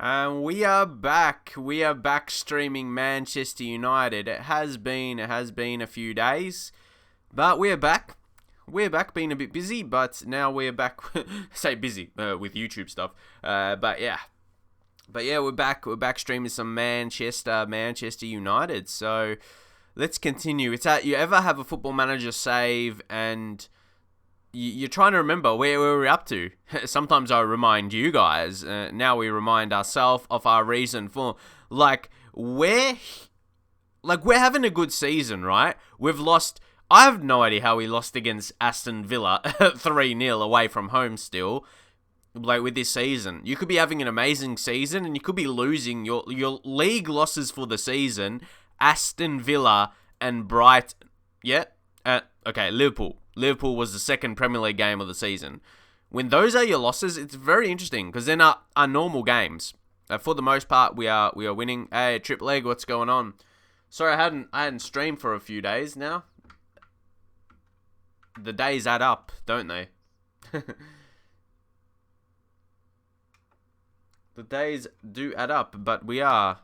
We are back. We are back streaming Manchester United. It has been a few days, but we're back. We're back, being a bit busy, but now we're back. Say busy with YouTube stuff. But yeah, we're back. We're back streaming some Manchester United. So let's continue. It's you ever have a Football Manager save and you're trying to remember where we're up to. Sometimes I remind you guys. Now we remind ourselves of our reason for, we're having a good season, right? We've lost. I have no idea how we lost against Aston Villa 3-0 away from home still. With this season, you could be having an amazing season and you could be losing your league losses for the season. Aston Villa and Brighton. Yeah. Okay, Liverpool. Liverpool was the second Premier League game of the season. When those are your losses, it's very interesting because they're not our normal games. For the most part, we are winning. Hey, Triple Leg, what's going on? Sorry, I hadn't streamed for a few days now. The days add up, don't they? The days do add up, but we are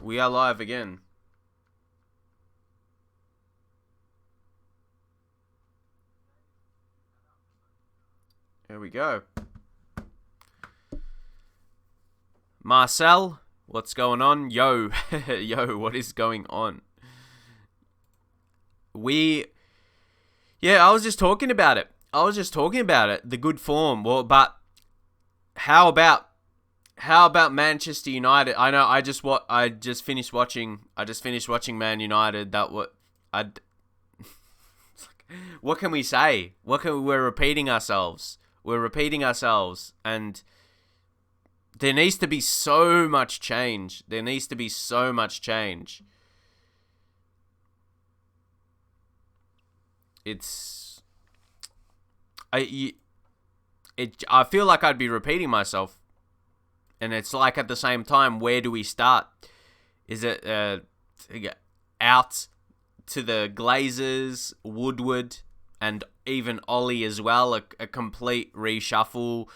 live again. There we go. Marcel, what's going on? Yo, what is going on? I was just talking about it. The good form. Well, but how about Manchester United? I know. I just finished watching Man United. What can we say? We're repeating ourselves. And there needs to be so much change. I feel like I'd be repeating myself. And it's like at the same time, where do we start? Is it out to the Glazers, Woodward, and even Ollie as well? A complete reshuffle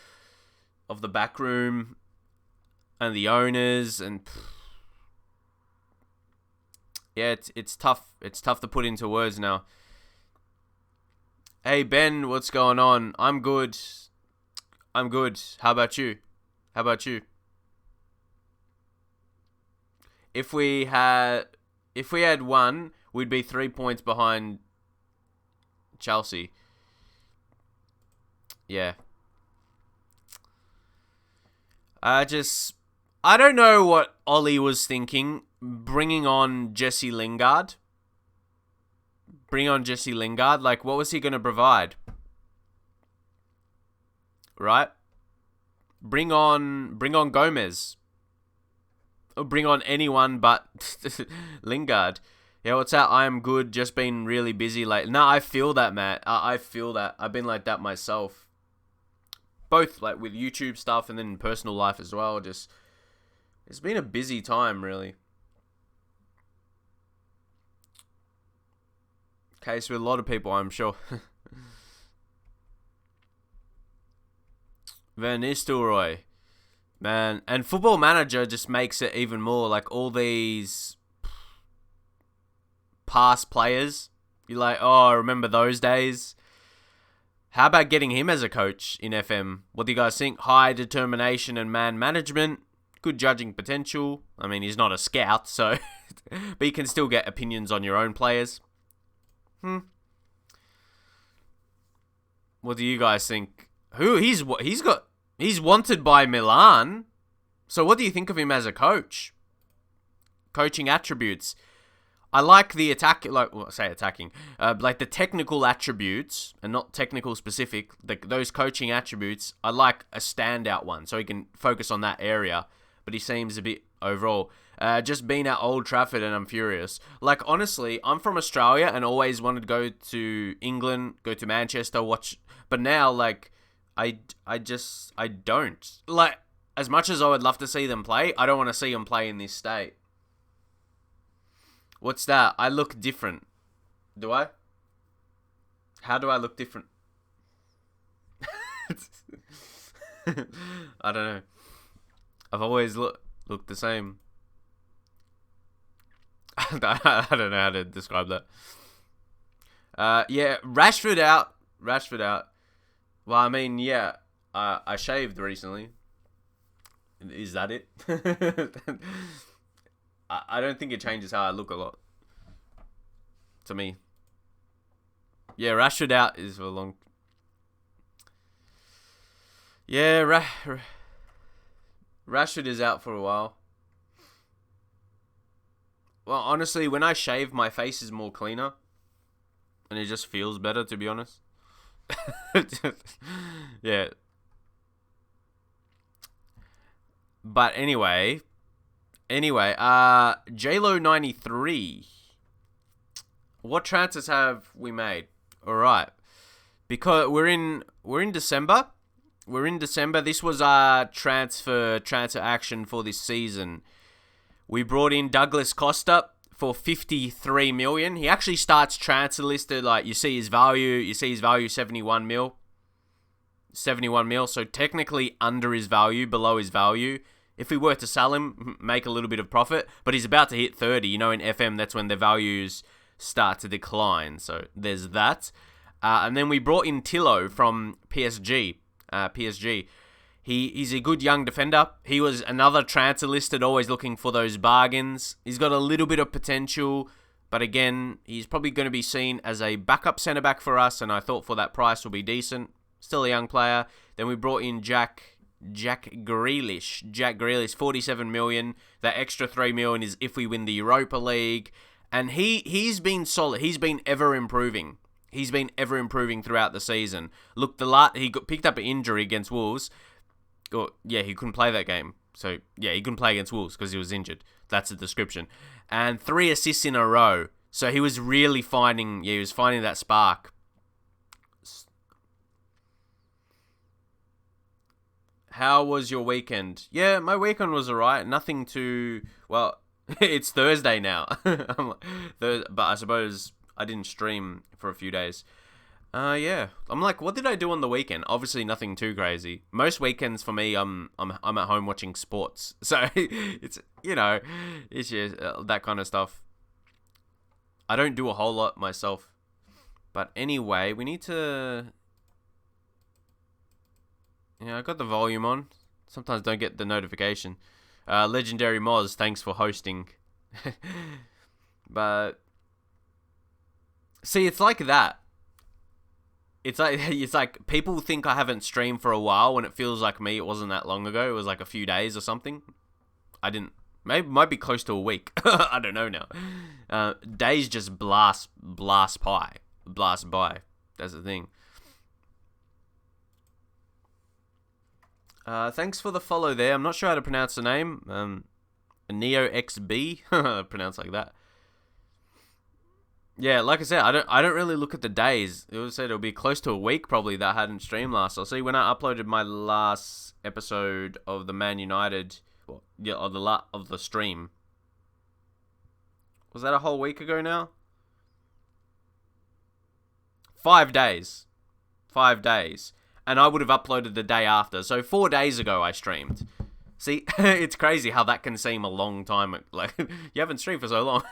of the back room and the owners, and yeah, it's tough. It's tough to put into words now. Hey Ben, what's going on? I'm good. How about you? If we had won, we'd be 3 points behind Chelsea. Yeah. I don't know what Ollie was thinking, bringing on Jesse Lingard. What was he going to provide? Right? Bring on Gomez. Or bring on anyone but Lingard. Yeah, what's that? I am good. Just been really busy lately. No, I feel that, Matt. I feel that. I've been like that myself. Both with YouTube stuff and then in personal life as well. It's been a busy time, really. Case with a lot of people, I'm sure. Van Nistelrooy. Man, and Football Manager just makes it even more all these past players. You're like, oh, remember those days? How about getting him as a coach in FM? What do you guys think? High determination and man management. Good judging potential. I mean, he's not a scout, so... but you can still get opinions on your own players. What do you guys think? He's wanted by Milan. So what do you think of him as a coach? Coaching attributes. I like the attacking, the technical attributes, and not technical specific, those coaching attributes. I like a standout one, so he can focus on that area. But he seems a bit overall. Just been at Old Trafford and I'm furious. Honestly, I'm from Australia and always wanted to go to England, go to Manchester, watch. But now, I don't. As much as I would love to see them play, I don't want to see them play in this state. What's that? I look different. Do I? How do I look different? I don't know. I've always looked the same. I don't know how to describe that. Yeah, Rashford out. Rashford out. Well, I mean, yeah, I shaved recently. Is that it? I don't think it changes how I look a lot. To me. Yeah, Rashford out is for a long... Yeah, Rashford is out for a while. Well, honestly, when I shave, my face is more cleaner. And it just feels better, to be honest. Yeah. But anyway, JLo 93. What transfers have we made? All right, because we're in December. We're in December. This was our transfer action for this season. We brought in Douglas Costa for 53 million. He actually starts transfer listed, like you see his value 71 mil. 71 mil, so technically under his value, below his value. If we were to sell him, make a little bit of profit, but he's about to hit 30. You know, in FM, that's when the values start to decline. So there's that. And then we brought in Tillo from PSG. He's a good young defender. He was another transfer listed, always looking for those bargains. He's got a little bit of potential, but again, he's probably going to be seen as a backup centre-back for us, and I thought for that price will be decent. Still a young player. Then we brought in Jack Grealish, 47 million. That extra 3 million is if we win the Europa League. And he's been solid. He's been ever improving. He's been ever improving throughout the season. Look, he got picked up an injury against Wolves. Yeah, he couldn't play that game. So, yeah, he couldn't play against Wolves because he was injured. That's the description. And 3 assists in a row. So he was really finding that spark. How was your weekend? Yeah, my weekend was alright. Nothing too... Well, it's Thursday now. But I suppose I didn't stream for a few days. Yeah. I'm like, what did I do on the weekend? Obviously nothing too crazy. Most weekends for me, I'm at home watching sports. So, it's just that kind of stuff. I don't do a whole lot myself. But anyway, we need to... Yeah, I got the volume on. Sometimes don't get the notification. Legendary Moz, thanks for hosting. But see, it's like that. It's like people think I haven't streamed for a while when it feels like me. It wasn't that long ago. It was like a few days or something. I didn't. Maybe might be close to a week. I don't know now. Days just blast by. That's the thing. Thanks for the follow there. I'm not sure how to pronounce the name. NeoXB, pronounced like that. Yeah, like I said, I don't really look at the days. It was said it'll be close to a week probably that I hadn't streamed last. I'll see when I uploaded my last episode of the Man United, of the stream. Was that a whole week ago now? 5 days. 5 days. And I would have uploaded the day after. So 4 days ago I streamed. See, it's crazy how that can seem a long time. Like, you haven't streamed for so long.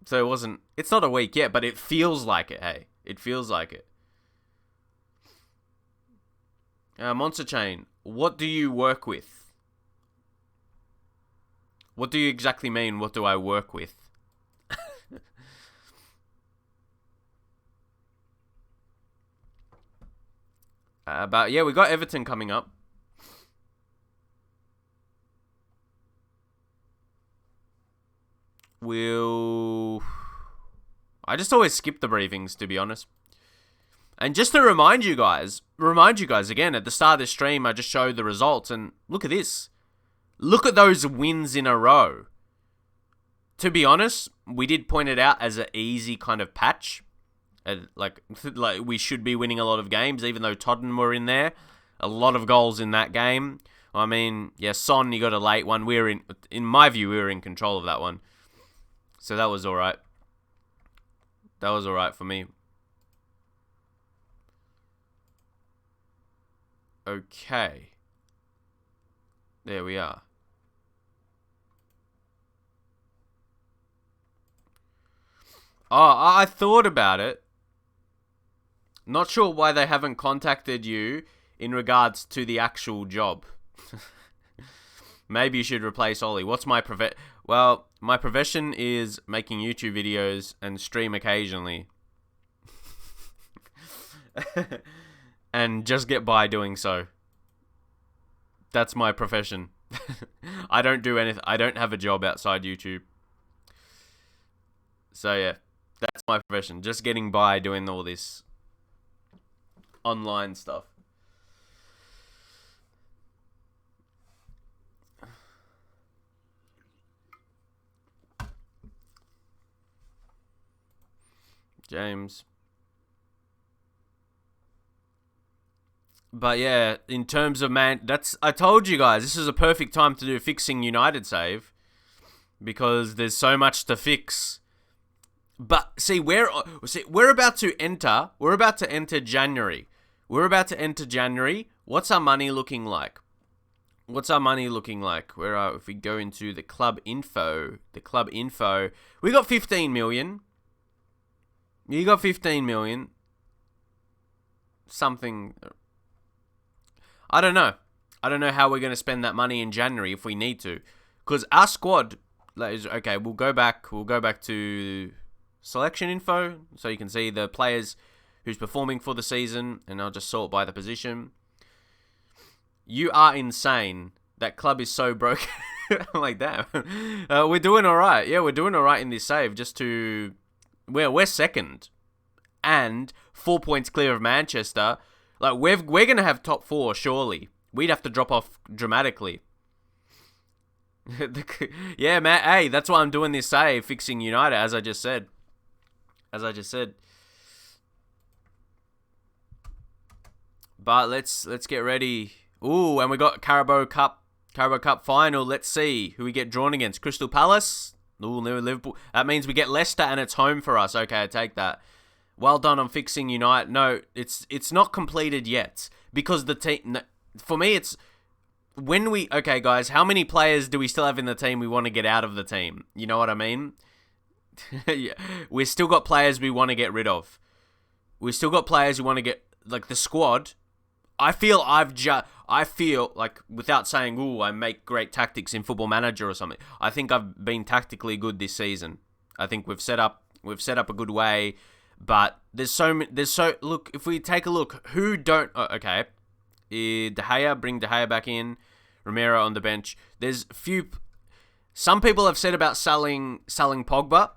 So it's not a week yet, but it feels like it, hey. It feels like it. Monster Chain, what do you work with? What do you exactly mean, what do I work with? But yeah, we got Everton coming up. I just always skip the briefings, to be honest. And just to remind you guys again, at the start of the stream, I just showed the results, and look at this. Look at those wins in a row. To be honest, we did point it out as an easy kind of patch. Like we should be winning a lot of games, even though Tottenham were in there. A lot of goals in that game. I mean, yeah, Son, you got a late one. In my view, we were in control of that one. So that was alright. That was alright for me. Okay. There we are. Oh, I thought about it. Not sure why they haven't contacted you in regards to the actual job. Maybe you should replace Ollie. What's my Well, my profession is making YouTube videos and stream occasionally. And just get by doing so. That's my profession. I don't do anything. I don't have a job outside YouTube. So yeah, that's my profession. Just getting by doing all this online stuff. James. But yeah, in terms of I told you guys, this is a perfect time to do Fixing United save. Because there's so much to fix. But see, we're about to enter January. We're about to enter January. What's our money looking like? If we go into the club info, we got 15 million. You got 15 million. Something. I don't know. I don't know how we're going to spend that money in January if we need to. Because our squad, okay, we'll go back to selection info so you can see the players who's performing for the season, and I'll just sort by the position. You are insane. That club is so broken. I'm like, damn. We're doing all right. Yeah, we're doing all right in this save. We're second. And 4 points clear of Manchester. Like, we're going to have top 4, surely. We'd have to drop off dramatically. Yeah, man. Hey, that's why I'm doing this save, Fixing United, as I just said. But let's get ready. Ooh, and we got Carabao Cup final. Let's see who we get drawn against. Crystal Palace. Ooh, Liverpool. That means we get Leicester and it's home for us. Okay, I take that. Well done on Fixing United. No, it's not completed yet because the team. No, for me, it's when we. Okay, guys, how many players do we still have in the team we want to get out of the team? You know what I mean? Yeah, we've still got players we want to get rid of. We've still got players we want to get, like the squad. I feel like, without saying, ooh, I make great tactics in Football Manager or something. I think I've been tactically good this season. I think we've set up a good way. But look, if we take a look, who don't, okay, De Gea, bring De Gea back in, Romero on the bench. Some people have said about selling Pogba.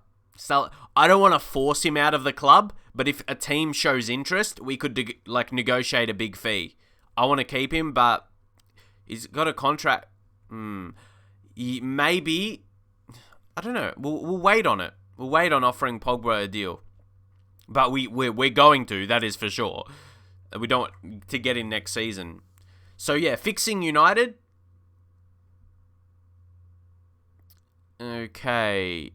I don't want to force him out of the club, but if a team shows interest, we could negotiate a big fee. I want to keep him, but he's got a contract. Maybe, I don't know. We'll wait on it. We'll wait on offering Pogba a deal. But we're going to, that is for sure. We don't want to get in next season. So yeah, Fixing United. Okay.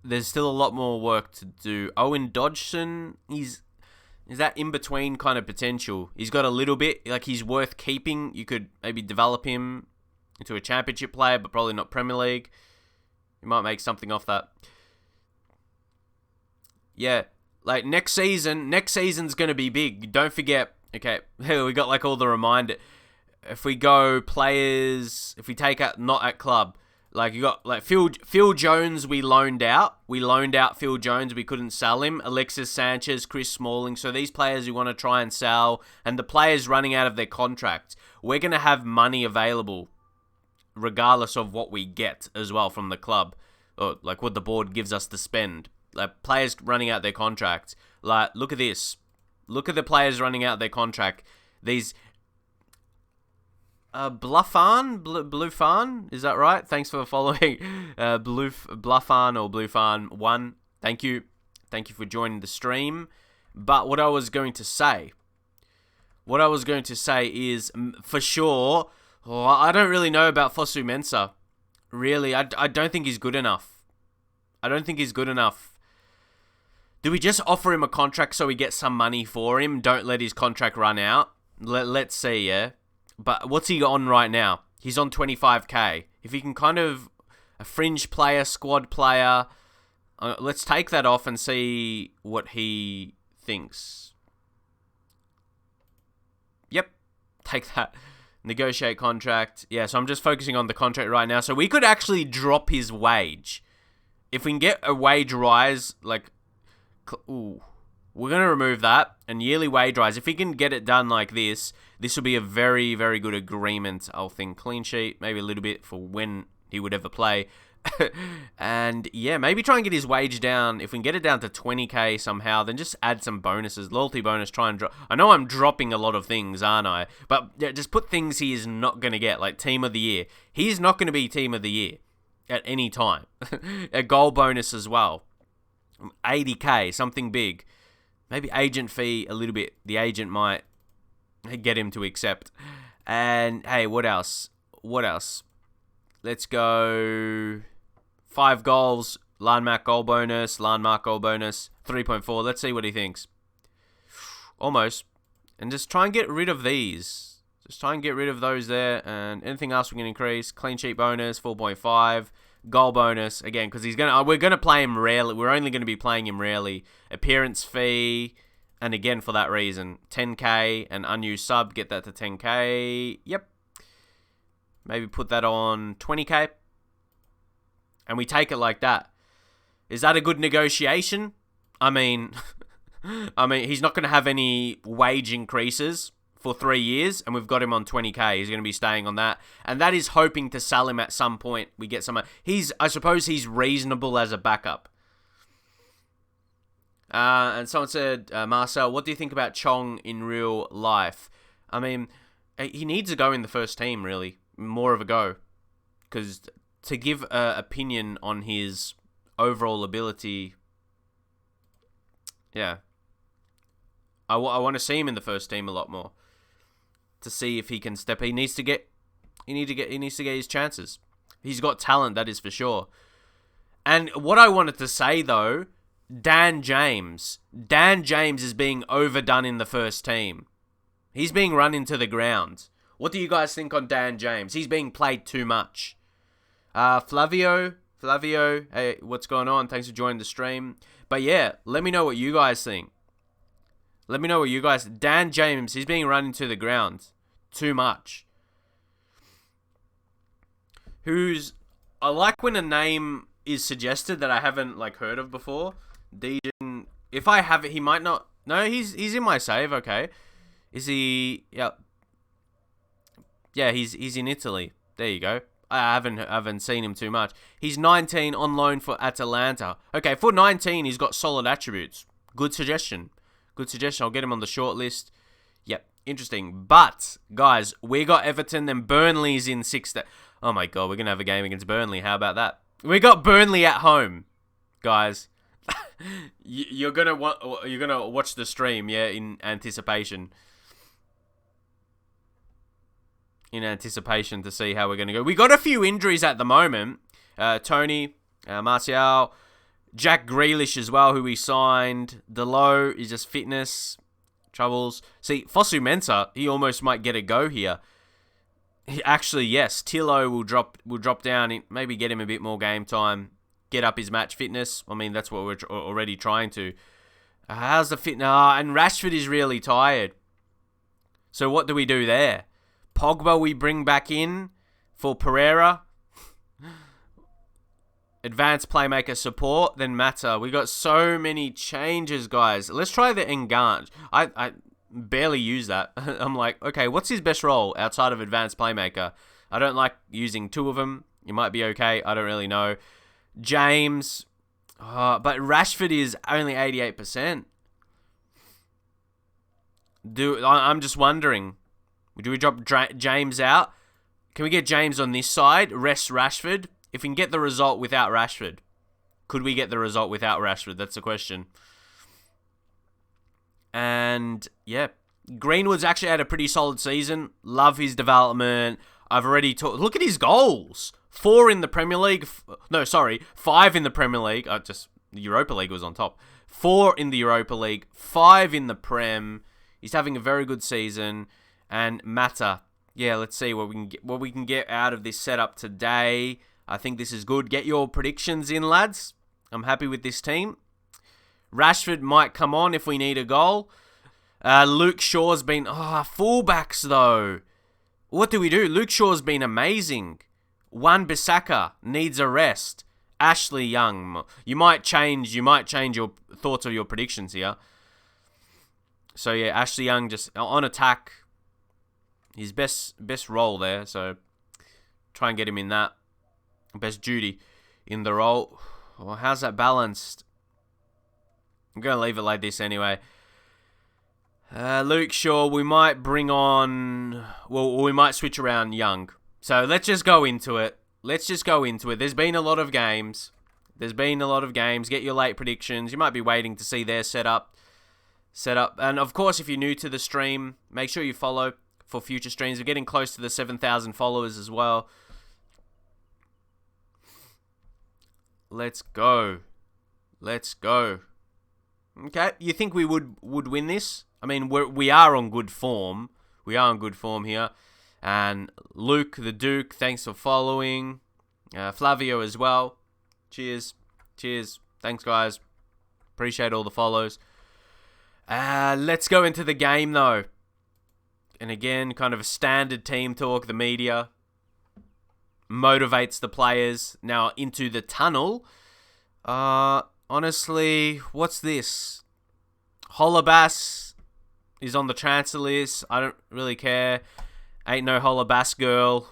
There's still a lot more work to do. Owen Dodgson, is that in between kind of potential? He's got a little bit, like he's worth keeping. You could maybe develop him into a championship player, but probably not Premier League. You might make something off that. Yeah. Like, next season's going to be big. Don't forget, okay, we got like all the reminder. If we go players, if we take out not at club, like you got like Phil Jones, we loaned out. Phil Jones, we couldn't sell him. Alexis Sanchez, Chris Smalling. So these players we want to try and sell, and the players running out of their contracts, we're going to have money available regardless of what we get as well from the club, or like what the board gives us to spend. Like players running out their contract. Like, look at this. Look at the players running out their contract. These Bluffan, is that right? Thanks for following. Bluffan or Bluffan1. Thank you for joining the stream. But what I was going to say is, for sure, I don't really know about Fosu Mensah. Really, I don't think he's good enough. Do we just offer him a contract so we get some money for him? Don't let his contract run out. Let's see, yeah? But what's he on right now? He's on 25k. If he can kind of a fringe player, squad player, let's take that off and see what he thinks. Yep, take that. Negotiate contract. Yeah, so I'm just focusing on the contract right now. So we could actually drop his wage. If we can get a wage rise, like, ooh, we're going to remove that. And yearly wage rise, if we can get it done like this will be a very, very good agreement. I'll think clean sheet, maybe a little bit for when he would ever play. And yeah, maybe try and get his wage down. If we can get it down to 20k somehow, then just add some bonuses. Loyalty bonus, try and drop. I know I'm dropping a lot of things, aren't I? But yeah, just put things he is not going to get, like team of the year. He's not going to be team of the year at any time. A goal bonus as well. 80k, something big. Maybe agent fee a little bit. The agent might get him to accept. And hey, what else? Let's go 5 goals, landmark goal bonus, 3.4. Let's see what he thinks. Almost. And just try and get rid of these. Just try and get rid of those there. And anything else we can increase. Clean sheet bonus, 4.5. Goal bonus, again, because we're going to play him rarely. We're only going to be playing him rarely. Appearance fee, and again, for that reason, 10k, and unused sub, get that to 10k. Yep. Maybe put that on 20k. And we take it like that. Is that a good negotiation? I mean, he's not going to have any wage increases for 3 years, and we've got him on 20k. He's going to be staying on that. And that is hoping to sell him at some point. We get some... I suppose he's reasonable as a backup. And someone said, Marcel, what do you think about Chong in real life? I mean, he needs a go in the first team, really. More of a go. Because to give an opinion on his overall ability... Yeah. I want to see him in the first team a lot more. To see if he can step. He needs to get his chances. He's got talent, that is for sure. And what I wanted to say though, Dan James is being overdone in the first team. He's being run into the ground. What do you guys think on Dan James? He's being played too much. Flavio, hey, what's going on? Thanks for joining the stream. But yeah, let me know what you guys think. Dan James, he's being run into the ground too much. I like when a name is suggested that I haven't heard of before. Dejan, if I have it, he might not. No, he's in my save. Okay, is he? Yep. Yeah, he's in Italy. There you go. I haven't seen him too much. He's 19 on loan for Atalanta. Okay, for 19, he's got solid attributes. Good suggestion. I'll get him on the short list. Yep, interesting. But, guys, we got Everton, then Burnley's in 6. Oh my god, we're going to have a game against Burnley. How about that? We got Burnley at home, guys. You're gonna watch the stream, yeah, in anticipation. To see how we're going to go. We got a few injuries at the moment. Tony, Martial, Jack Grealish as well, who we signed. Delo is just fitness troubles. See, Fosu Mensah, he almost might get a go here. Actually, yes, Tillo will drop down, maybe get him a bit more game time, get up his match fitness. I mean, that's what we're already trying to. How's the fitness? And Rashford is really tired. So what do we do there? Pogba we bring back in for Pereira. Advanced playmaker support, then Mata. We got so many changes, guys. Let's try the Engange. I barely use that. I'm like, okay, what's his best role outside of advanced playmaker? I don't like using 2 of them. You might be okay. I don't really know. James. But Rashford is only 88%. I'm just wondering. Do we drop James out? Can we get James on this side? Rest Rashford? If we can get the result without Rashford. Could we get the result without Rashford? That's the question. And, yeah. Greenwood's actually had a pretty solid season. Love his development. I've already talked... Look at his goals. 4 in the Premier League. 5 in the Premier League. The Europa League was on top. 4 in the Europa League. 5 in the Prem. He's having a very good season. And Mata. yeah, let's see what we can get out of this setup today. I think this is good. Get your predictions in, lads. I'm happy with this team. Rashford might come on if we need a goal. Luke Shaw's been... fullbacks, though. What do we do? Luke Shaw's been amazing. Wan-Bissaka needs a rest. Ashley Young. You might change your thoughts or your predictions here. So, yeah, Ashley Young just on attack. His best role there. So, try and get him in that. Best duty in the role. Well, how's that balanced? I'm going to leave it like this anyway. Luke Shaw, we might bring on... Well, we might switch around Young. So let's just go into it. There's been a lot of games. Get your late predictions. You might be waiting to see their setup. And of course, if you're new to the stream, make sure you follow for future streams. We're getting close to the 7,000 followers as well. Let's go. Okay, you think we would win this? I mean, we are on good form. Here. And Luke the Duke, thanks for following. Flavio as well. Cheers. Thanks, guys. Appreciate all the follows. Let's go into the game, though. And again, kind of a standard team talk. The media motivates the players now into the tunnel. Honestly, what's this? Holobas is on the transfer list. I don't really care. Ain't no Holobas girl.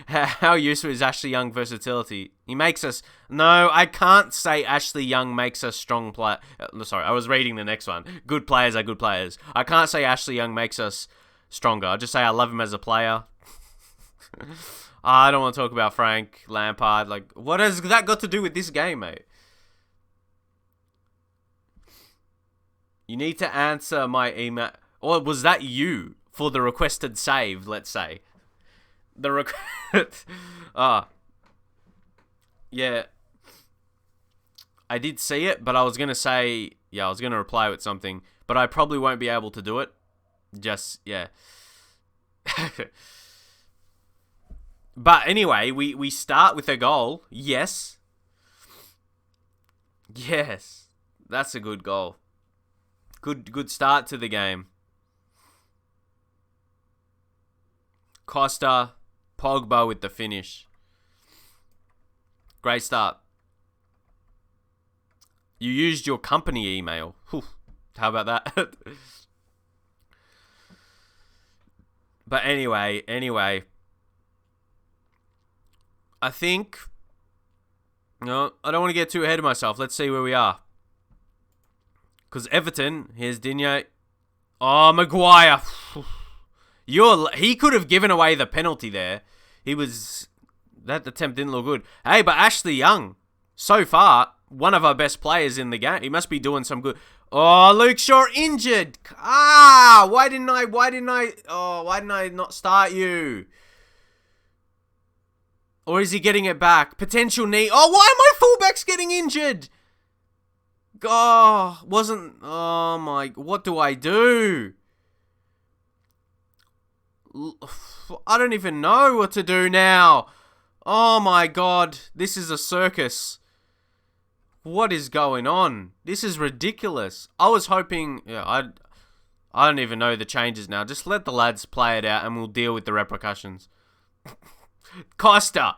How useful is Ashley Young versatility? He makes us... No, I can't say Ashley Young makes us strong player. Sorry, I was reading the next one. Good players are good players. I can't say Ashley Young makes us stronger. I'll just say I love him as a player. I don't want to talk about Frank Lampard. Like, what has that got to do with this game, mate? You need to answer my email. Or was that you for the requested save, let's say? The request... yeah. I did see it, but I was going to say... Yeah, I was going to reply with something. But I probably won't be able to do it. Just, yeah. But anyway, we start with a goal. Yes. That's a good goal. Good start to the game. Costa, Pogba with the finish. Great start. You used your company email. Whew. How about that? But anyway. I think... No, I don't want to get too ahead of myself. Let's see where we are. Because Everton, here's Digne. Oh, Maguire. He could have given away the penalty there. That attempt didn't look good. Hey, but Ashley Young, so far, one of our best players in the game. He must be doing some good. Oh, Luke Shaw injured. Why didn't I not start you? Or is he getting it back? Potential knee. Oh, why are my fullbacks getting injured? Oh my, what do I do? I don't even know what to do now. Oh my God, this is a circus. What is going on? This is ridiculous. I was hoping, I don't even know the changes now. Just let the lads play it out and we'll deal with the repercussions. Costa.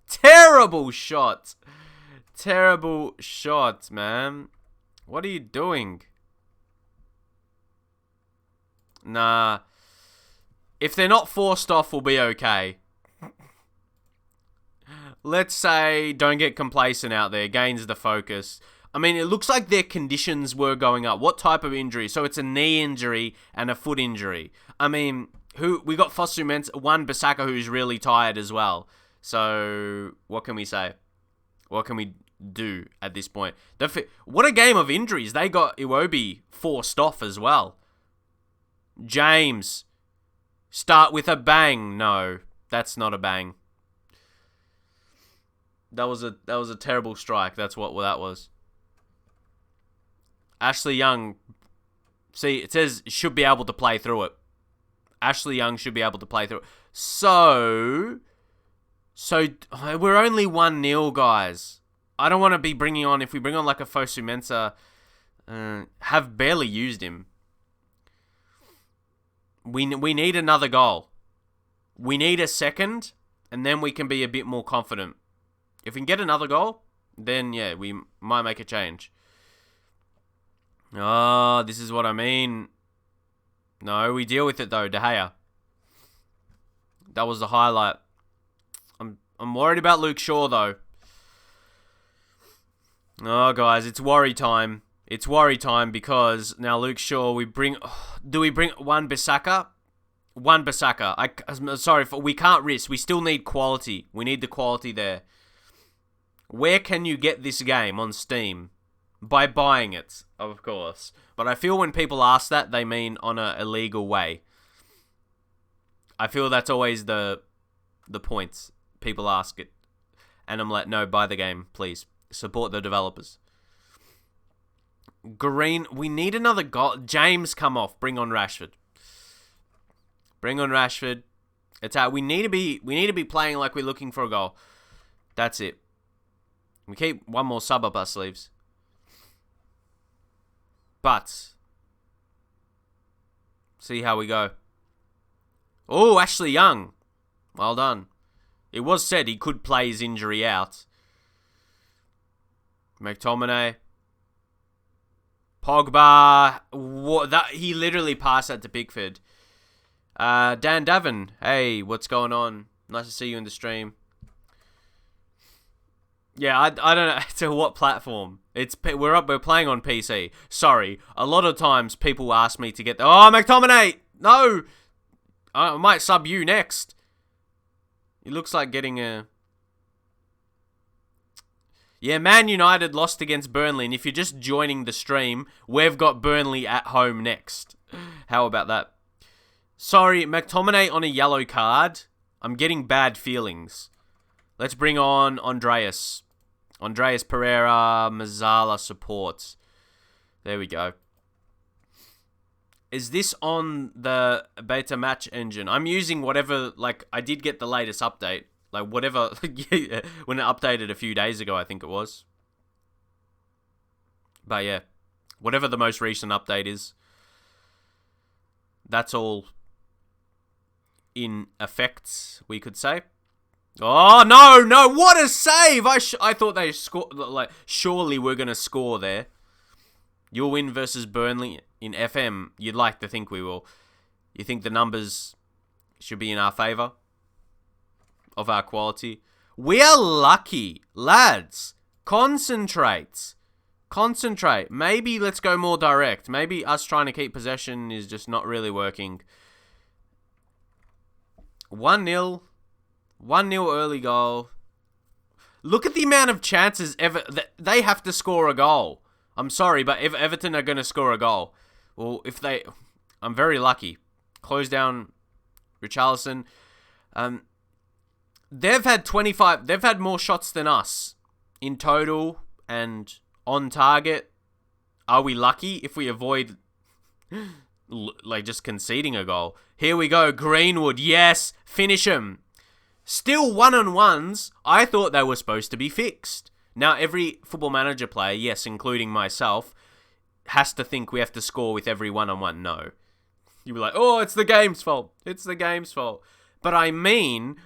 Terrible shot. Terrible shot, man. What are you doing? Nah. If they're not forced off, we'll be okay. Let's say don't get complacent out there. Gains the focus. I mean, it looks like their conditions were going up. What type of injury? So it's a knee injury and a foot injury. I mean, we got Wan-Bissaka who's really tired as well. So what can we say? What can we do at this point? What a game of injuries. They got Iwobi forced off as well. James, start with a bang. No, that's not a bang. That was a terrible strike. That's what that was. Ashley Young, see, it says should be able to play through it. Ashley Young should be able to play through. So we're only 1-0, guys. I don't want to be bringing on, if we bring on like a Fosu Mensah, have barely used him. We need another goal. We need a second, and then we can be a bit more confident. If we can get another goal, then yeah, we might make a change. Oh, this is what I mean. No, we deal with it though, De Gea. That was the highlight. I'm worried about Luke Shaw though. Oh, guys, it's worry time. It's worry time because now Luke Shaw, do we bring Wan-Bissaka? Wan-Bissaka. I'm sorry, we can't risk. We still need quality. We need the quality there. Where can you get this game on Steam? By buying it, of course. But I feel when people ask that, they mean on a illegal way. I feel that's always the point. People ask it. And I'm like, no, buy the game, please. Support the developers. Green, we need another goal. James, come off. Bring on Rashford. Bring on Rashford. It's out. We need to be playing like we're looking for a goal. That's it. We keep one more sub up our sleeves. But see how we go. Oh, Ashley Young. Well done. It was said he could play his injury out. McTominay. Pogba. He literally passed that to Pickford. Dan Davin. Hey, what's going on? Nice to see you in the stream. Yeah, I don't know to what platform. We're playing on PC. Sorry, a lot of times people ask me to get McTominay. No, I might sub you next. It looks like getting a. Yeah, Man United lost against Burnley, and if you're just joining the stream, we've got Burnley at home next. How about that? Sorry, McTominay on a yellow card. I'm getting bad feelings. Let's bring on Andreas. Andreas Pereira, Mazzala support. There we go. Is this on the beta match engine? I'm using whatever, I did get the latest update. Whatever, when it updated a few days ago, I think it was. But yeah, whatever the most recent update is. That's all in effect, we could say. Oh, no, what a save! I thought they scored, surely we're going to score there. You'll win versus Burnley in FM. You'd like to think we will. You think the numbers should be in our favour? Of our quality? We are lucky. Lads, concentrate. Maybe let's go more direct. Maybe us trying to keep possession is just not really working. 1-0. 1-0 early goal. Look at the amount of chances they have to score a goal. I'm sorry, but if Everton are going to score a goal, well, I'm very lucky. Close down Richarlison. They've had more shots than us in total and on target. Are we lucky if we avoid just conceding a goal? Here we go, Greenwood. Yes, finish him. Still one-on-ones. I thought they were supposed to be fixed. Now, every Football Manager player, yes, including myself, has to think we have to score with every one-on-one. No. You'd be like, oh, it's the game's fault. It's the game's fault. But I mean,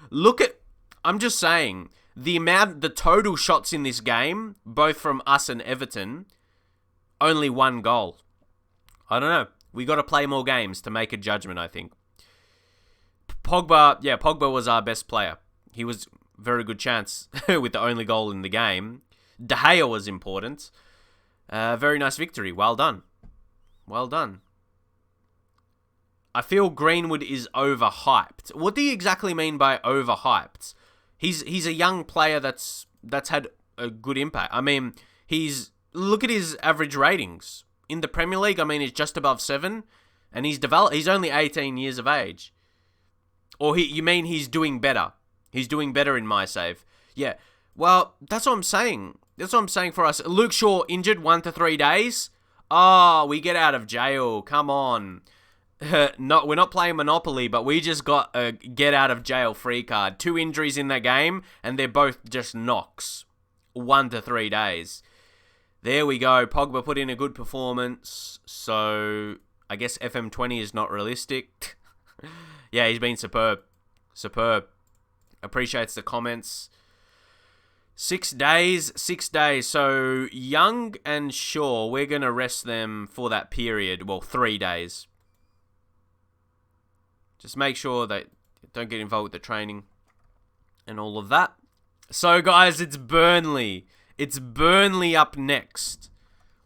I'm just saying, the total shots in this game, both from us and Everton, only one goal. I don't know. We got to play more games to make a judgment, I think. Pogba was our best player. He was very good chance with the only goal in the game. De Gea was important. Very nice victory. Well done. Well done. I feel Greenwood is overhyped. What do you exactly mean by overhyped? He's a young player that's had a good impact. I mean, look at his average ratings. In the Premier League, I mean, he's just above 7, and he's only 18 years of age. Or you mean he's doing better? He's doing better in my save. Yeah. Well, that's what I'm saying. That's what I'm saying for us. Luke Shaw injured 1 to 3 days. Oh, we get out of jail. Come on. we're not playing Monopoly, but we just got a get out of jail free card. 2 injuries in that game, and they're both just knocks. 1 to 3 days. There we go. Pogba put in a good performance, so I guess FM20 is not realistic. Yeah, he's been superb. Superb. Appreciates the comments. 6 days. So Young and Shaw, we're going to rest them for that period. Well, 3 days. Just make sure they don't get involved with the training and all of that. So, guys, it's Burnley. It's Burnley up next.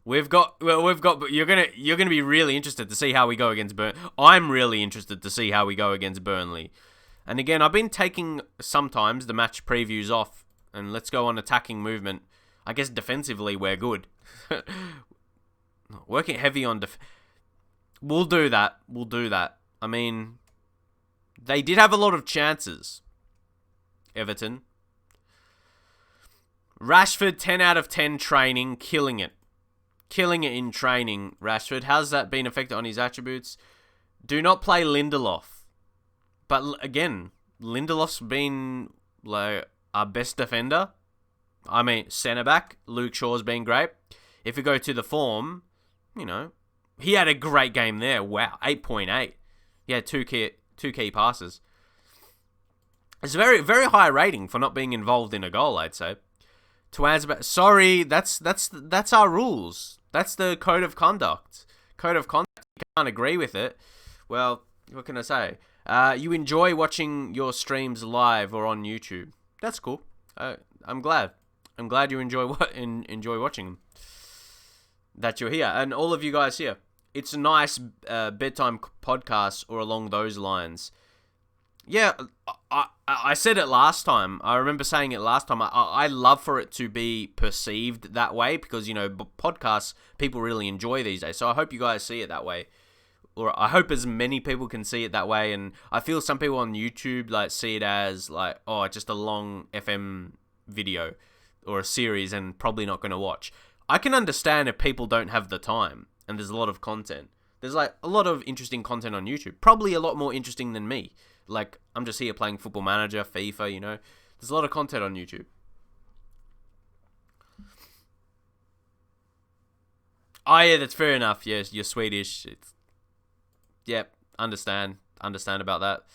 You're gonna be really interested to see how we go against Burnley. I'm really interested to see how we go against Burnley. And again, I've been taking sometimes the match previews off, and let's go on attacking movement. I guess defensively we're good. Working heavy on We'll do that. I mean, they did have a lot of chances. Everton. Rashford, 10 out of 10 training, killing it. Killing it in training, Rashford. How's that been affected on his attributes? Do not play Lindelof. But again, Lindelof's been like our best defender. I mean, centre-back. Luke Shaw's been great. If we go to the form, he had a great game there. Wow, 8.8. He had two key passes. It's a very, very high rating for not being involved in a goal, I'd say. Sorry, that's our rules. That's the code of conduct. You can't agree with it. Well, what can I say? You enjoy watching your streams live or on YouTube. That's cool. I'm glad. I'm glad you enjoy watching them. That you're here, and all of you guys here. It's a nice bedtime podcast or along those lines. Yeah, I said it last time. I remember saying it last time. I love for it to be perceived that way because, podcasts, people really enjoy these days. So I hope you guys see it that way. Or I hope as many people can see it that way. And I feel some people on YouTube see it as just a long FM video or a series and probably not going to watch. I can understand if people don't have the time and there's a lot of content. There's a lot of interesting content on YouTube. Probably a lot more interesting than me. I'm just here playing Football Manager, FIFA, There's a lot of content on YouTube. Oh, yeah, that's fair enough. Yes, you're Swedish. Yep, understand about that.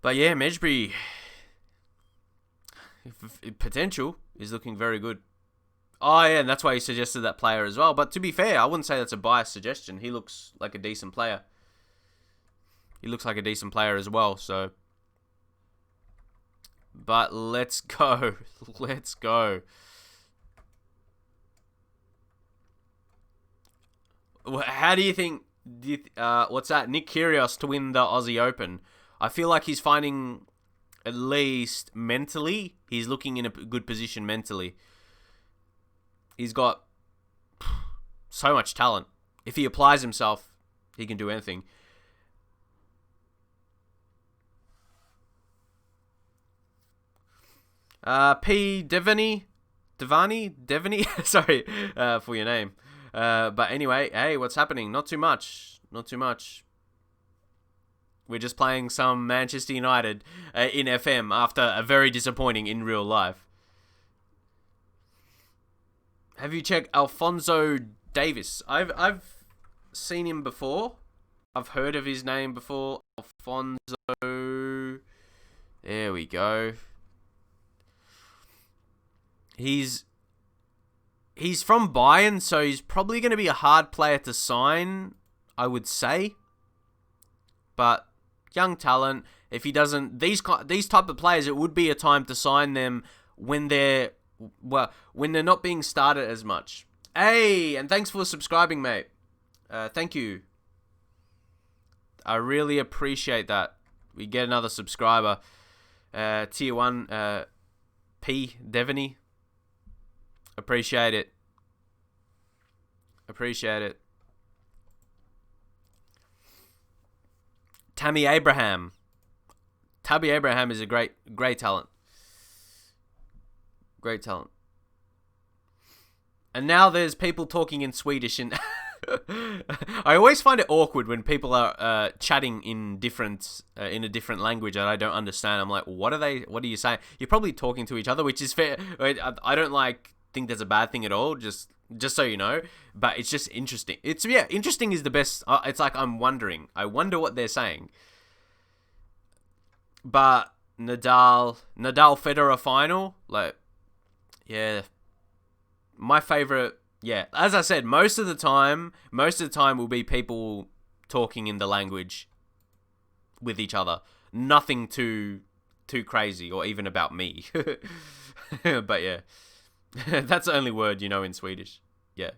But yeah, Mejbri, potential is looking very good. Oh, yeah, and that's why he suggested that player as well. But to be fair, I wouldn't say that's a biased suggestion. He looks like a decent player. He looks like a decent player as well, so. But let's go. Let's go. How do you think, what's that? Nick Kyrgios to win the Aussie Open. I feel like he's finding, at least mentally, he's looking in a good position mentally. He's got so much talent. If he applies himself, he can do anything. P. Devani, sorry for your name. But anyway, hey, what's happening? Not too much. We're just playing some Manchester United in FM after a very disappointing in real life. Have you checked Alphonso Davis? I've seen him before. I've heard of his name before. Alphonso. There we go. He's from Bayern, so he's probably going to be a hard player to sign, I would say. But young talent. If he doesn't, these type of players, it would be a time to sign them when they're not being started as much. Hey, and thanks for subscribing, mate. Thank you. I really appreciate that. We get another subscriber. Tier 1, P. Devany. Appreciate it. Tammy Abraham. Tabby Abraham is a great talent. Great talent. And now there's people talking in Swedish and I always find it awkward when people are chatting in a different language that I don't understand. I'm like, what are you saying? You're probably talking to each other, which is fair. I don't think there's a bad thing at all. Just so you know, but it's just interesting. Interesting is the best. It's like I wonder what they're saying. But Nadal Federer final, like, yeah, my favorite. Yeah, as I said, most of the time will be people talking in the language with each other. Nothing too crazy or even about me. But yeah, that's the only word you know in Swedish. Yeah,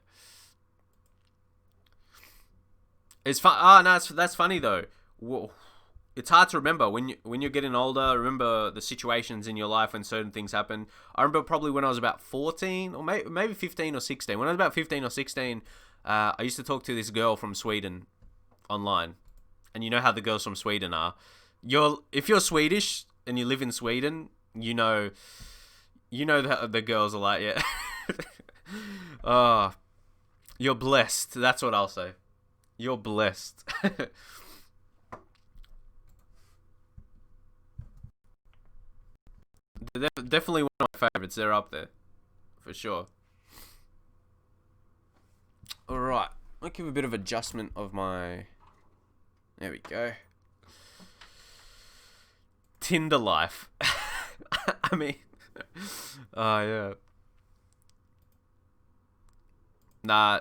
it's fun. Ah, no, that's funny though. Whoa. It's hard to remember when you're getting older. Remember the situations in your life when certain things happen. I remember probably when I was about 14 or maybe 15 or 16. When I was about 15 or 16, I used to talk to this girl from Sweden online, and you know how the girls from Sweden are. If you're Swedish and you live in Sweden, you know the girls are like, yeah. Oh, you're blessed. That's what I'll say. You're blessed. They're definitely one of my favorites. They're up there, for sure. Alright, I'll give a bit of adjustment of my... There we go. Tinder life. I mean... Oh, yeah. Nah.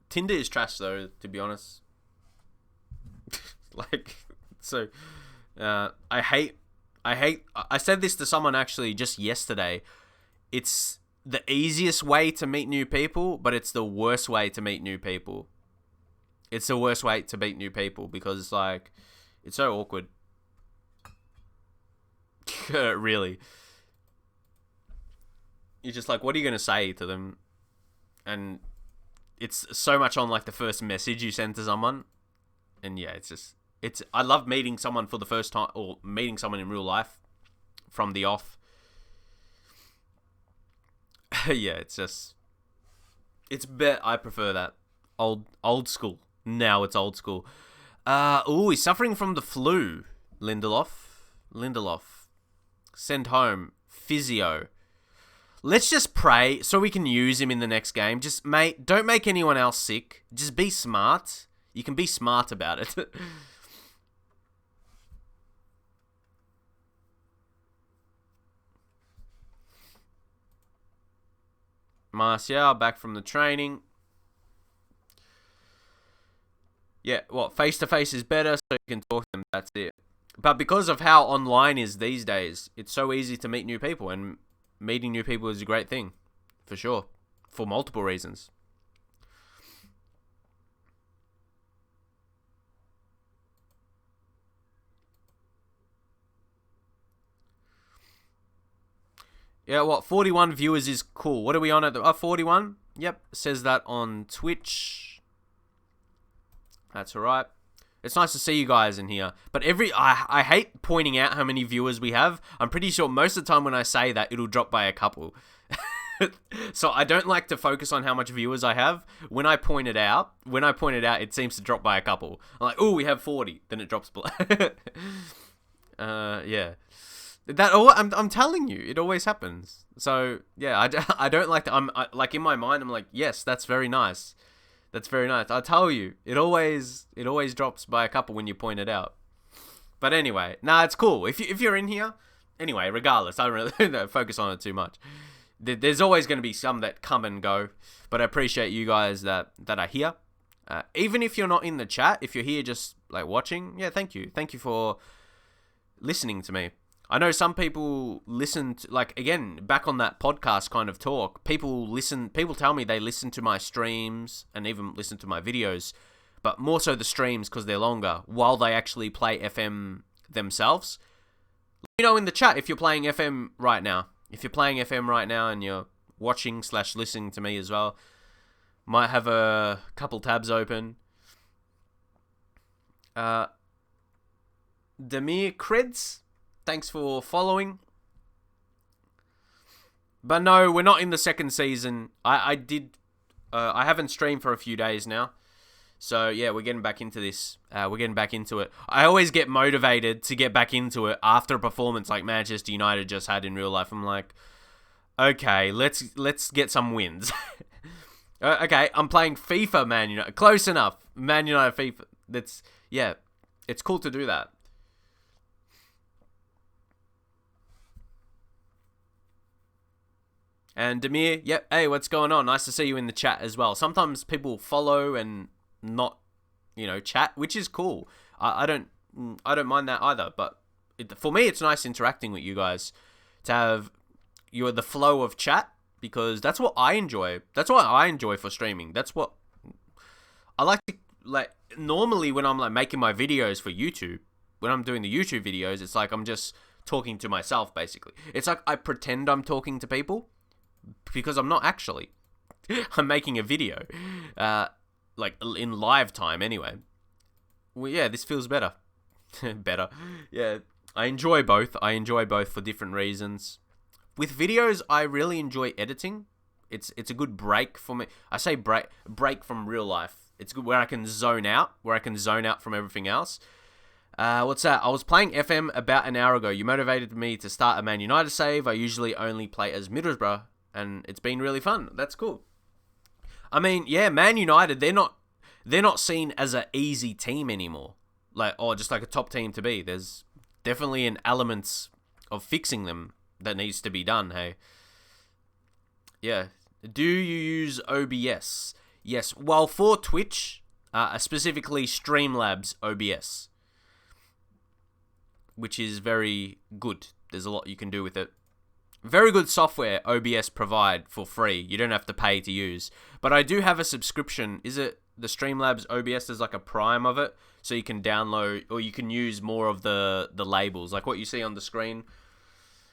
Tinder is trash, though, to be honest. Like, so... I said this to someone actually just yesterday. It's the easiest way to meet new people, but it's the worst way to meet new people. It's the worst way to meet new people because, like, it's so awkward. Really. You're just like, what are you going to say to them? And it's so much on, like, the first message you send to someone. And yeah, I love meeting someone for the first time, or meeting someone in real life from the off. Yeah, I prefer that. Old school. Now it's old school. He's suffering from the flu. Lindelof. Send home. Physio. Let's just pray so we can use him in the next game. Just, mate, don't make anyone else sick. Just be smart. You can be smart about it. Martial back from the training. Yeah, face-to-face is better, so you can talk to them, that's it. But because of how online is these days, it's so easy to meet new people, and meeting new people is a great thing, for sure, for multiple reasons. Yeah, 41 viewers is cool. What are we on at the 41? Yep, says that on Twitch. That's alright. It's nice to see you guys in here. But I hate pointing out how many viewers we have. I'm pretty sure most of the time when I say that, it'll drop by a couple. So I don't like to focus on how much viewers I have. When I point it out, it seems to drop by a couple. I'm like, oh, we have 40. Then it drops below. Yeah. I'm telling you, it always happens. So yeah, I don't like to. Like in my mind, I'm like, yes, that's very nice. That's very nice. I tell you, it always drops by a couple when you point it out. But anyway, it's cool. If you're in here, anyway, regardless, I don't really focus on it too much. There's always going to be some that come and go, but I appreciate you guys that are here. Even if you're not in the chat, if you're here just like watching, yeah, thank you for listening to me. I know some people listen to, like, again, back on that podcast kind of talk, people tell me they listen to my streams and even listen to my videos, but more so the streams because they're longer, while they actually play FM themselves. Let me know in the chat if you're playing FM right now. If you're playing FM right now and you're watching/listening to me as well, might have a couple tabs open. Demir Creds, thanks for following. But no, we're not in the second season. I did I haven't streamed for a few days now. So, yeah, we're getting back into this. We're getting back into it. I always get motivated to get back into it after a performance like Manchester United just had in real life. I'm like, okay, let's get some wins. Okay, I'm playing FIFA Man United. Close enough. Man United FIFA. Yeah, it's cool to do that. And Demir, yep, hey, what's going on? Nice to see you in the chat as well. Sometimes people follow and not, chat, which is cool. I don't mind that either. But for me, it's nice interacting with you guys to have the flow of chat, because that's what I enjoy. That's what I enjoy for streaming. That's what I like to like. Normally, when I'm like making my videos for YouTube, when I'm doing the YouTube videos, it's like I'm just talking to myself. Basically, it's like I pretend I'm talking to people because I'm not actually. I'm making a video, like in live time anyway. Well, yeah, this feels better. Better. Yeah, I enjoy both. I enjoy both for different reasons. With videos, I really enjoy editing. It's a good break for me. I say break from real life. It's good where I can zone out, from everything else. What's that? I was playing FM about an hour ago. You motivated me to start a Man United save. I usually only play as Middlesbrough, and it's been really fun. That's cool. I mean, yeah, Man United, they're not seen as an easy team anymore. Just like a top team to be. There's definitely an element of fixing them that needs to be done, hey? Yeah. Do you use OBS? Yes. Well, for Twitch, specifically Streamlabs OBS, which is very good. There's a lot you can do with it. Very good software OBS provide for free. You don't have to pay to use. But I do have a subscription. Is it the Streamlabs OBS? There's like a Prime of it, so you can download or you can use more of the labels, like what you see on the screen,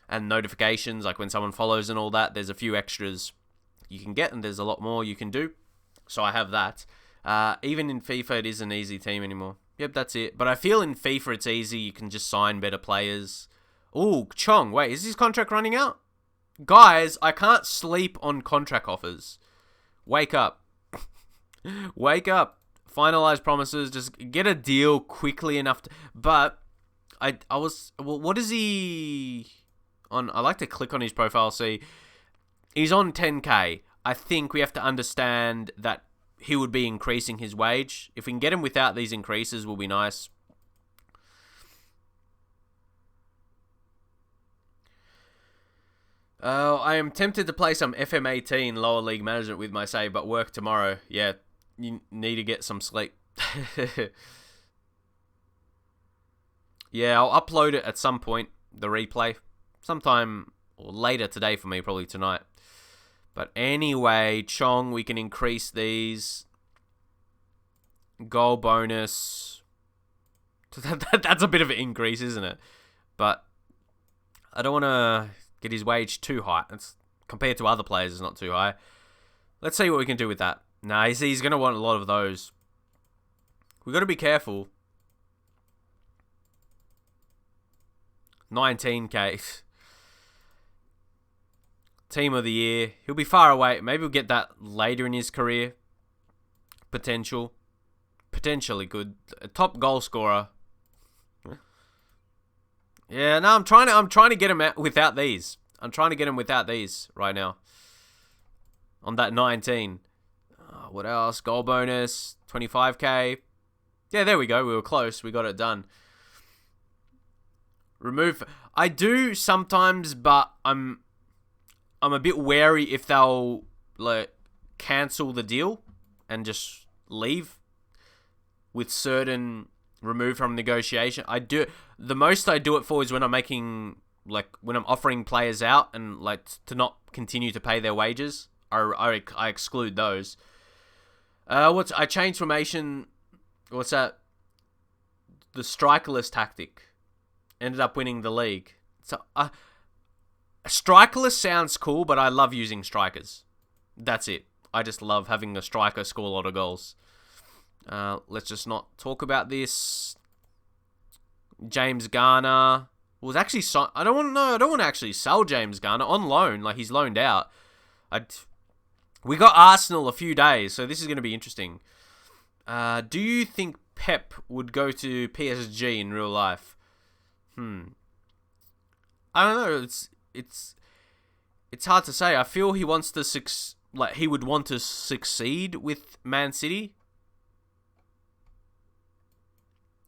and notifications, like when someone follows and all that. There's a few extras you can get, and there's a lot more you can do. So I have that. Even in FIFA, it isn't an easy team anymore. Yep, that's it. But I feel in FIFA it's easy. You can just sign better players. Ooh, Chong. Wait, is his contract running out? Guys, I can't sleep on contract offers. Wake up. Wake up. Finalize promises. Just get a deal quickly enough. But what is he on? I like to click on his profile, see. He's on 10k. I think we have to understand that he would be increasing his wage. If we can get him without these increases, will be nice. I am tempted to play some FM18 lower league management with my save, but work tomorrow. Yeah, you need to get some sleep. Yeah, I'll upload it at some point, the replay. Sometime or later today for me, probably tonight. But anyway, Chong, we can increase these. Goal bonus. That's a bit of an increase, isn't it? But I don't want to get his wage too high. It's, compared to other players, it's not too high. Let's see what we can do with that. Nah, he's going to want a lot of those. We've got to be careful. 19k. Team of the year. He'll be far away. Maybe we'll get that later in his career. Potentially good. A top goal scorer. Yeah, no, I'm trying to get him out without these. I'm trying to get him without these right now. On that 19. What else? Goal bonus. 25k. Yeah, there we go. We were close. We got it done. Remove. I do sometimes, but I'm a bit wary if they'll cancel the deal and just leave with certain remove from negotiation. I do the most I do it for is when I'm making when I'm offering players out and to not continue to pay their wages. I exclude those. I changed formation. What's that? The strikerless tactic ended up winning the league. So strikerless sounds cool, but I love using strikers. That's it. I just love having a striker score a lot of goals. Let's just not talk about this. James Garner was actually I don't want to actually sell James Garner on loan. He's loaned out. We got Arsenal a few days, so this is going to be interesting. Do you think Pep would go to PSG in real life? I don't know. It's hard to say. I feel he wants to he would want to succeed with Man City.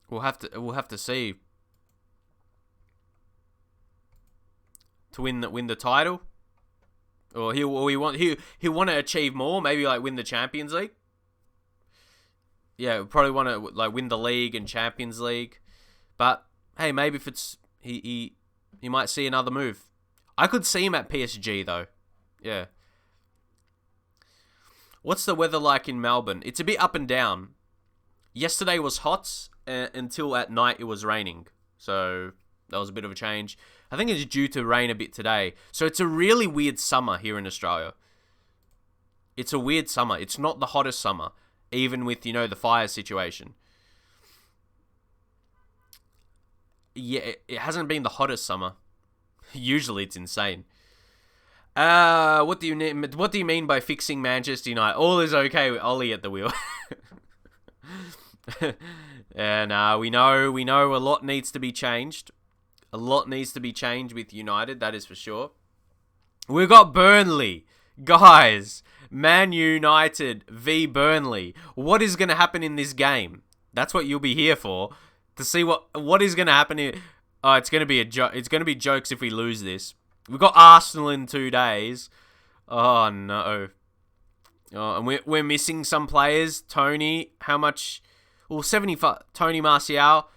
We'll have to see. To win the title, or he'll want to achieve more. Maybe like win the Champions League. Yeah, probably want to like win the league and Champions League. But hey, maybe if it's he might see another move. I could see him at PSG though. Yeah. What's the weather like in Melbourne? It's a bit up and down. Yesterday was hot until at night it was raining. So that was a bit of a change. I think it's due to rain a bit today. So it's a really weird summer here in Australia. It's a weird summer. It's not the hottest summer, even with, the fire situation. Yeah, it hasn't been the hottest summer. Usually it's insane. What do you mean by fixing Manchester United? All is okay with Ollie at the wheel. And we know a lot needs to be changed. A lot needs to be changed with United, that is for sure. We've got Burnley. Guys, Man United v Burnley. What is going to happen in this game? That's what you'll be here for. To see what is going to happen here. Oh, it's going to be it's going to be jokes if we lose this. We've got Arsenal in 2 days. Oh, no. Oh, and we're missing some players. Tony, how much? Well, 75. Tony Martial.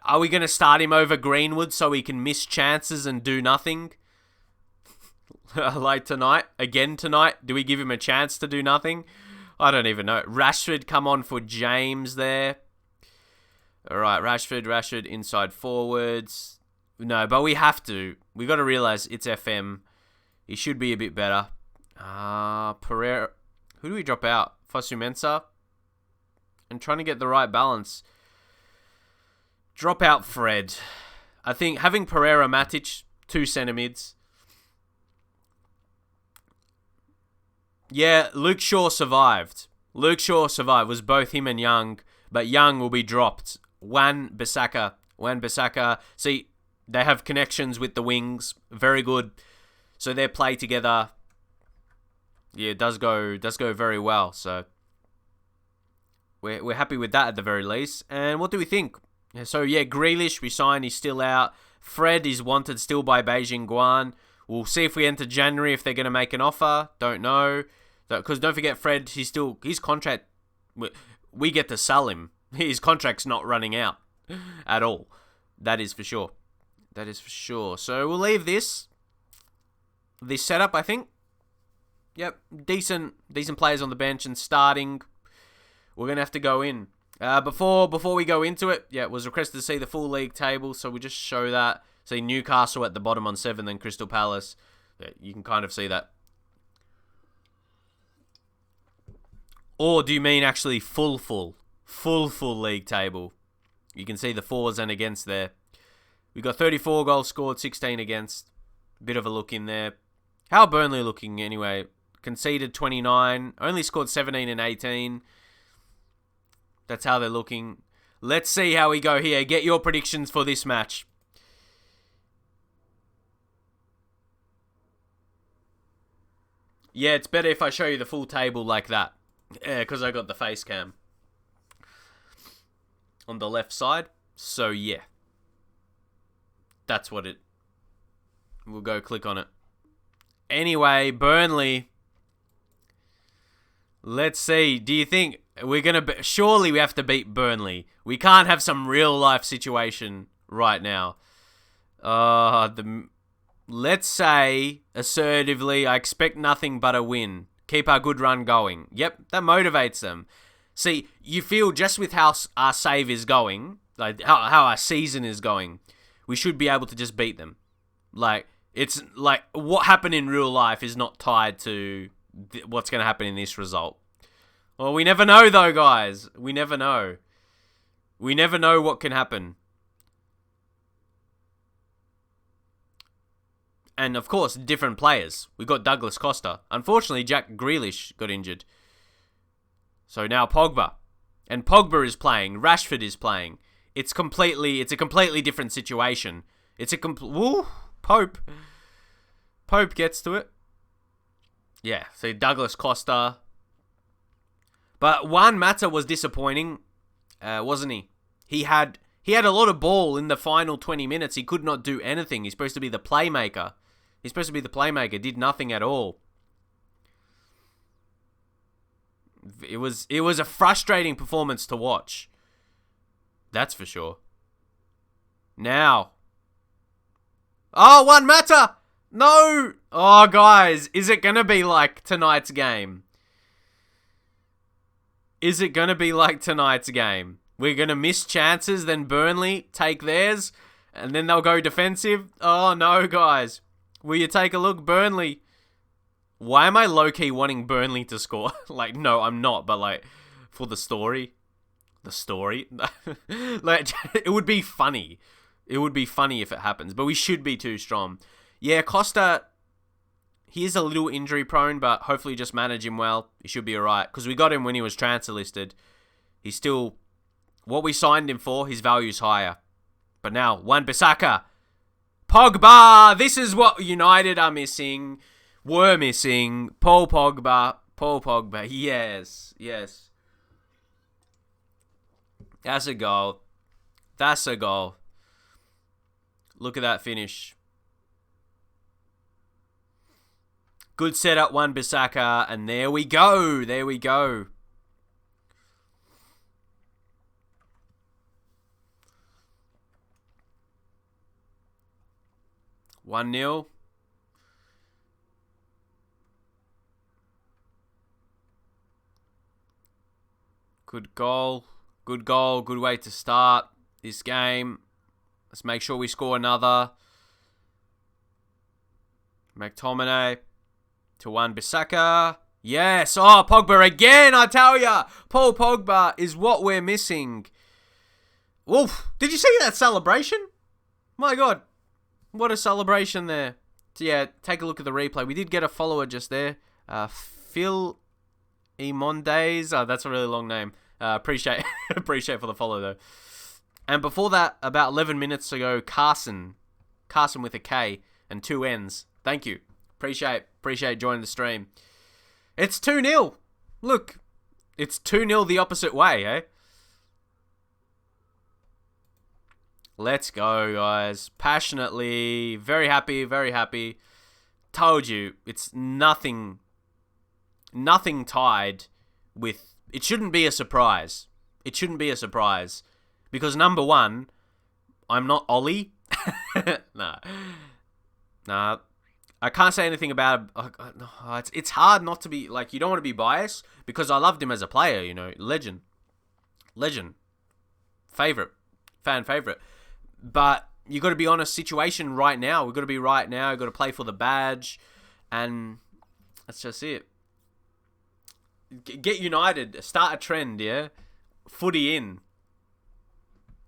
Are we going to start him over Greenwood so he can miss chances and do nothing? Like tonight? Again tonight? Do we give him a chance to do nothing? I don't even know. Rashford come on for James there. Alright, Rashford inside forwards. No, but we have to. We got to realise it's FM. He should be a bit better. Pereira. Who do we drop out? Fosu Mensah? And trying to get the right balance. Drop out Fred. I think having Pereira, Matic, 2 centre mids. Yeah, Luke Shaw survived. Was both him and Young, but Young will be dropped. Wan-Bissaka. See, they have connections with the wings. Very good. So their play together, yeah, does go very well. So we're happy with that at the very least. And what do we think? So, yeah, Grealish, we signed. He's still out. Fred is wanted still by Beijing Guan. We'll see if we enter January if they're going to make an offer. Don't know. Because don't forget, Fred, his contract, we get to sell him. His contract's not running out at all. That is for sure. So, we'll leave this setup, I think. Yep, decent players on the bench and starting. We're going to have to go in. Before we go into it, yeah, it was requested to see the full league table, so we just show that. See Newcastle at the bottom on 7, then Crystal Palace. Yeah, you can kind of see that. Or do you mean actually full league table? You can see the fors and against there. We got 34 goals scored, 16 against. Bit of a look in there. How are Burnley looking anyway? Conceded 29, only scored 17 and 18. That's how they're looking. Let's see how we go here. Get your predictions for this match. Yeah, it's better if I show you the full table like that. Yeah, because I got the face cam on the left side. So, yeah. That's what it... We'll go click on it. Anyway, Burnley. Let's see. Do you think we're going to... Surely we have to beat Burnley. We can't have some real life situation right now. Let's say, assertively, I expect nothing but a win. Keep our good run going. Yep, that motivates them. See, you feel just with how our save is going, like how our season is going, we should be able to just beat them. Like, it's like what happened in real life is not tied to what's going to happen in this result. Well, we never know though, guys. We never know. We never know what can happen. And, of course, different players. We got Douglas Costa. Unfortunately, Jack Grealish got injured. So now Pogba. And Pogba is playing. Rashford is playing. It's a completely different situation. Pope. Pope gets to it. Yeah, so Douglas Costa. But Juan Mata was disappointing, wasn't he? He had a lot of ball in the final 20 minutes. He could not do anything. He's supposed to be the playmaker. Did nothing at all. It was a frustrating performance to watch. That's for sure. Now. Oh, Juan Mata! No! Oh, guys, is it going to be like tonight's game? We're going to miss chances, then Burnley take theirs, and then they'll go defensive. Oh, no, guys. Will you take a look, Burnley? Why am I low-key wanting Burnley to score? Like, no, I'm not, but, like, for the story. The story? Like, it would be funny. It would be funny if it happens, but we should be too strong. Yeah, Costa, he is a little injury-prone, but hopefully just manage him well. He should be alright, because we got him when he was transfer listed. He's still... What we signed him for, his value's higher. But now, Wan-Bissaka. Pogba! This is what United are missing. Were missing. Paul Pogba. Yes. That's a goal. Look at that finish. Good setup, Wan-Bissaka. And there we go. 1-0. Good goal. Good way to start this game. Let's make sure we score another. McTominay to Wan-Bissaka. Yes. Oh, Pogba again, I tell ya. Paul Pogba is what we're missing. Wolf, did you see that celebration? My God. What a celebration there. So yeah, take a look at the replay. We did get a follower just there. Phil Imondes. Oh, that's a really long name. Appreciate for the follow though. And before that, about 11 minutes ago, Carson with a K and 2 N's. Thank you. Appreciate joining the stream. It's 2-0. Look, it's 2-0 the opposite way, eh? Let's go, guys. Passionately. Very happy. Told you, it's nothing tied with... It shouldn't be a surprise. Because number one, I'm not Ollie. Nah. I can't say anything about it. It's hard not to be... Like, you don't want to be biased. Because I loved him as a player, you know. Legend. Fan favorite. But you got to be on a situation right now. We've got to be right now. We've got to play for the badge. And that's just it. Get United. Start a trend, yeah? Footy in.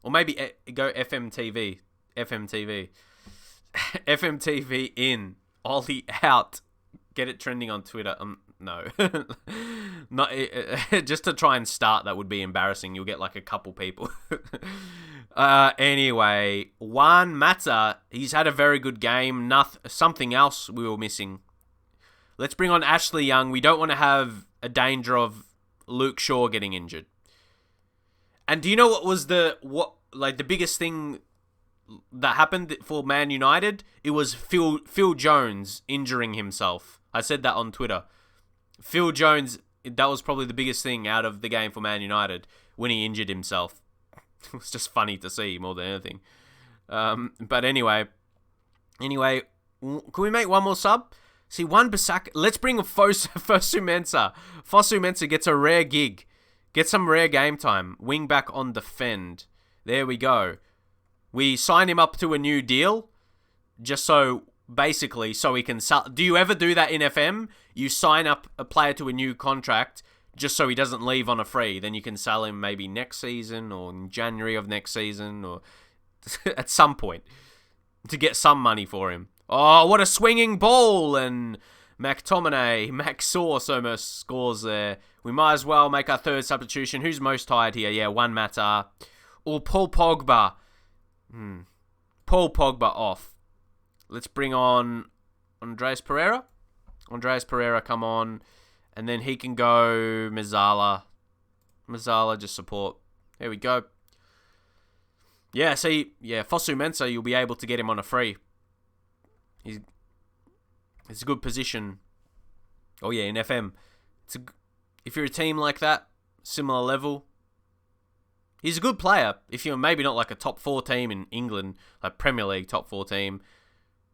Or maybe go FM20. FM20 in. Ollie out. Get it trending on Twitter. No. Not just to try and start, that would be embarrassing. You'll get like a couple people. Anyway, Juan Mata, he's had a very good game. Something else we were missing. Let's bring on Ashley Young. We don't want to have a danger of Luke Shaw getting injured. And do you know what was the biggest thing that happened for Man United? It was Phil Jones injuring himself. I said that on Twitter. Phil Jones, that was probably the biggest thing out of the game for Man United when he injured himself. It was just funny to see more than anything. But anyway, can we make one more sub? See, Wan-Bissaka. Let's bring Fosu Mensah. Fosu Mensah gets a rare gig. Get some rare game time. Wing back on defend. There we go. We sign him up to a new deal. Just so, basically, so he can sell. Do you ever do that in FM? You sign up a player to a new contract just so he doesn't leave on a free. Then you can sell him maybe next season or in January of next season or at some point to get some money for him. Oh, what a swinging ball! And McTominay, Max Sauce almost scores there. We might as well make our third substitution. Who's most tired here? Yeah, Juan Mata. Or Paul Pogba. Paul Pogba off. Let's bring on Andreas Pereira. Andreas Pereira, come on. And then he can go Mazzala. Mazzala, just support. There we go. Yeah, see, Fosu Mensah, you'll be able to get him on a free. It's a good position. Oh yeah, in FM. If you're a team like that, similar level, he's a good player. If you're maybe not like a top 4 team in England, like Premier League top 4 team.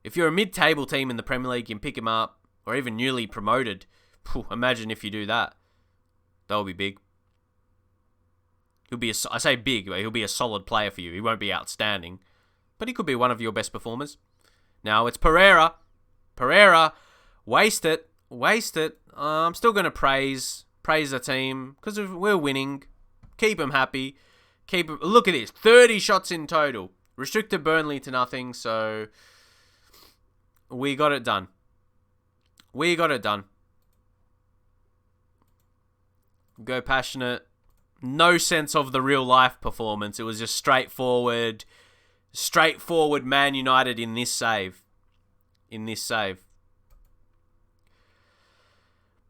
If you're a mid-table team in the Premier League, you can pick him up. Or even newly promoted. Imagine if you do that. That'll be big. I say big, but he'll be a solid player for you. He won't be outstanding. But he could be one of your best performers. Now it's Pereira. Pereira, waste it. I'm still going to praise the team because we're winning. Keep them happy. Look at this, 30 shots in total. Restricted Burnley to nothing, so we got it done. Go passionate. No sense of the real life performance. It was just straightforward Man United in this save.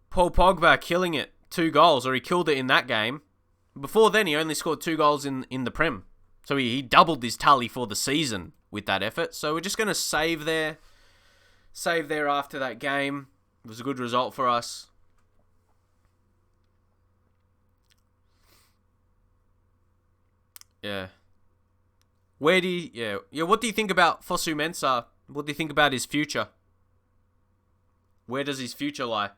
Paul Pogba killing it. 2 goals, or he killed it in that game. Before then, he only scored 2 goals in the Prem. So he doubled his tally for the season with that effort. So we're just going to save there after that game. It was a good result for us. Yeah. What do you think about Fosu Mensah? What do you think about his future? Where does his future lie?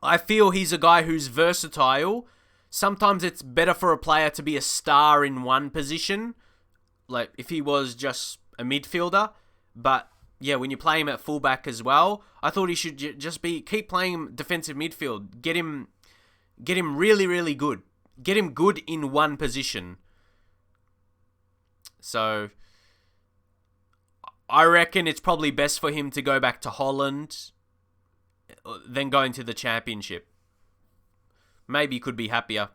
I feel he's a guy who's versatile. Sometimes it's better for a player to be a star in one position, like if he was just a midfielder. But yeah, when you play him at fullback as well, I thought he should just keep playing him defensive midfield. Get him really, really good. Get him good in one position. So I reckon it's probably best for him to go back to Holland than going to the Championship. Maybe he could be happier.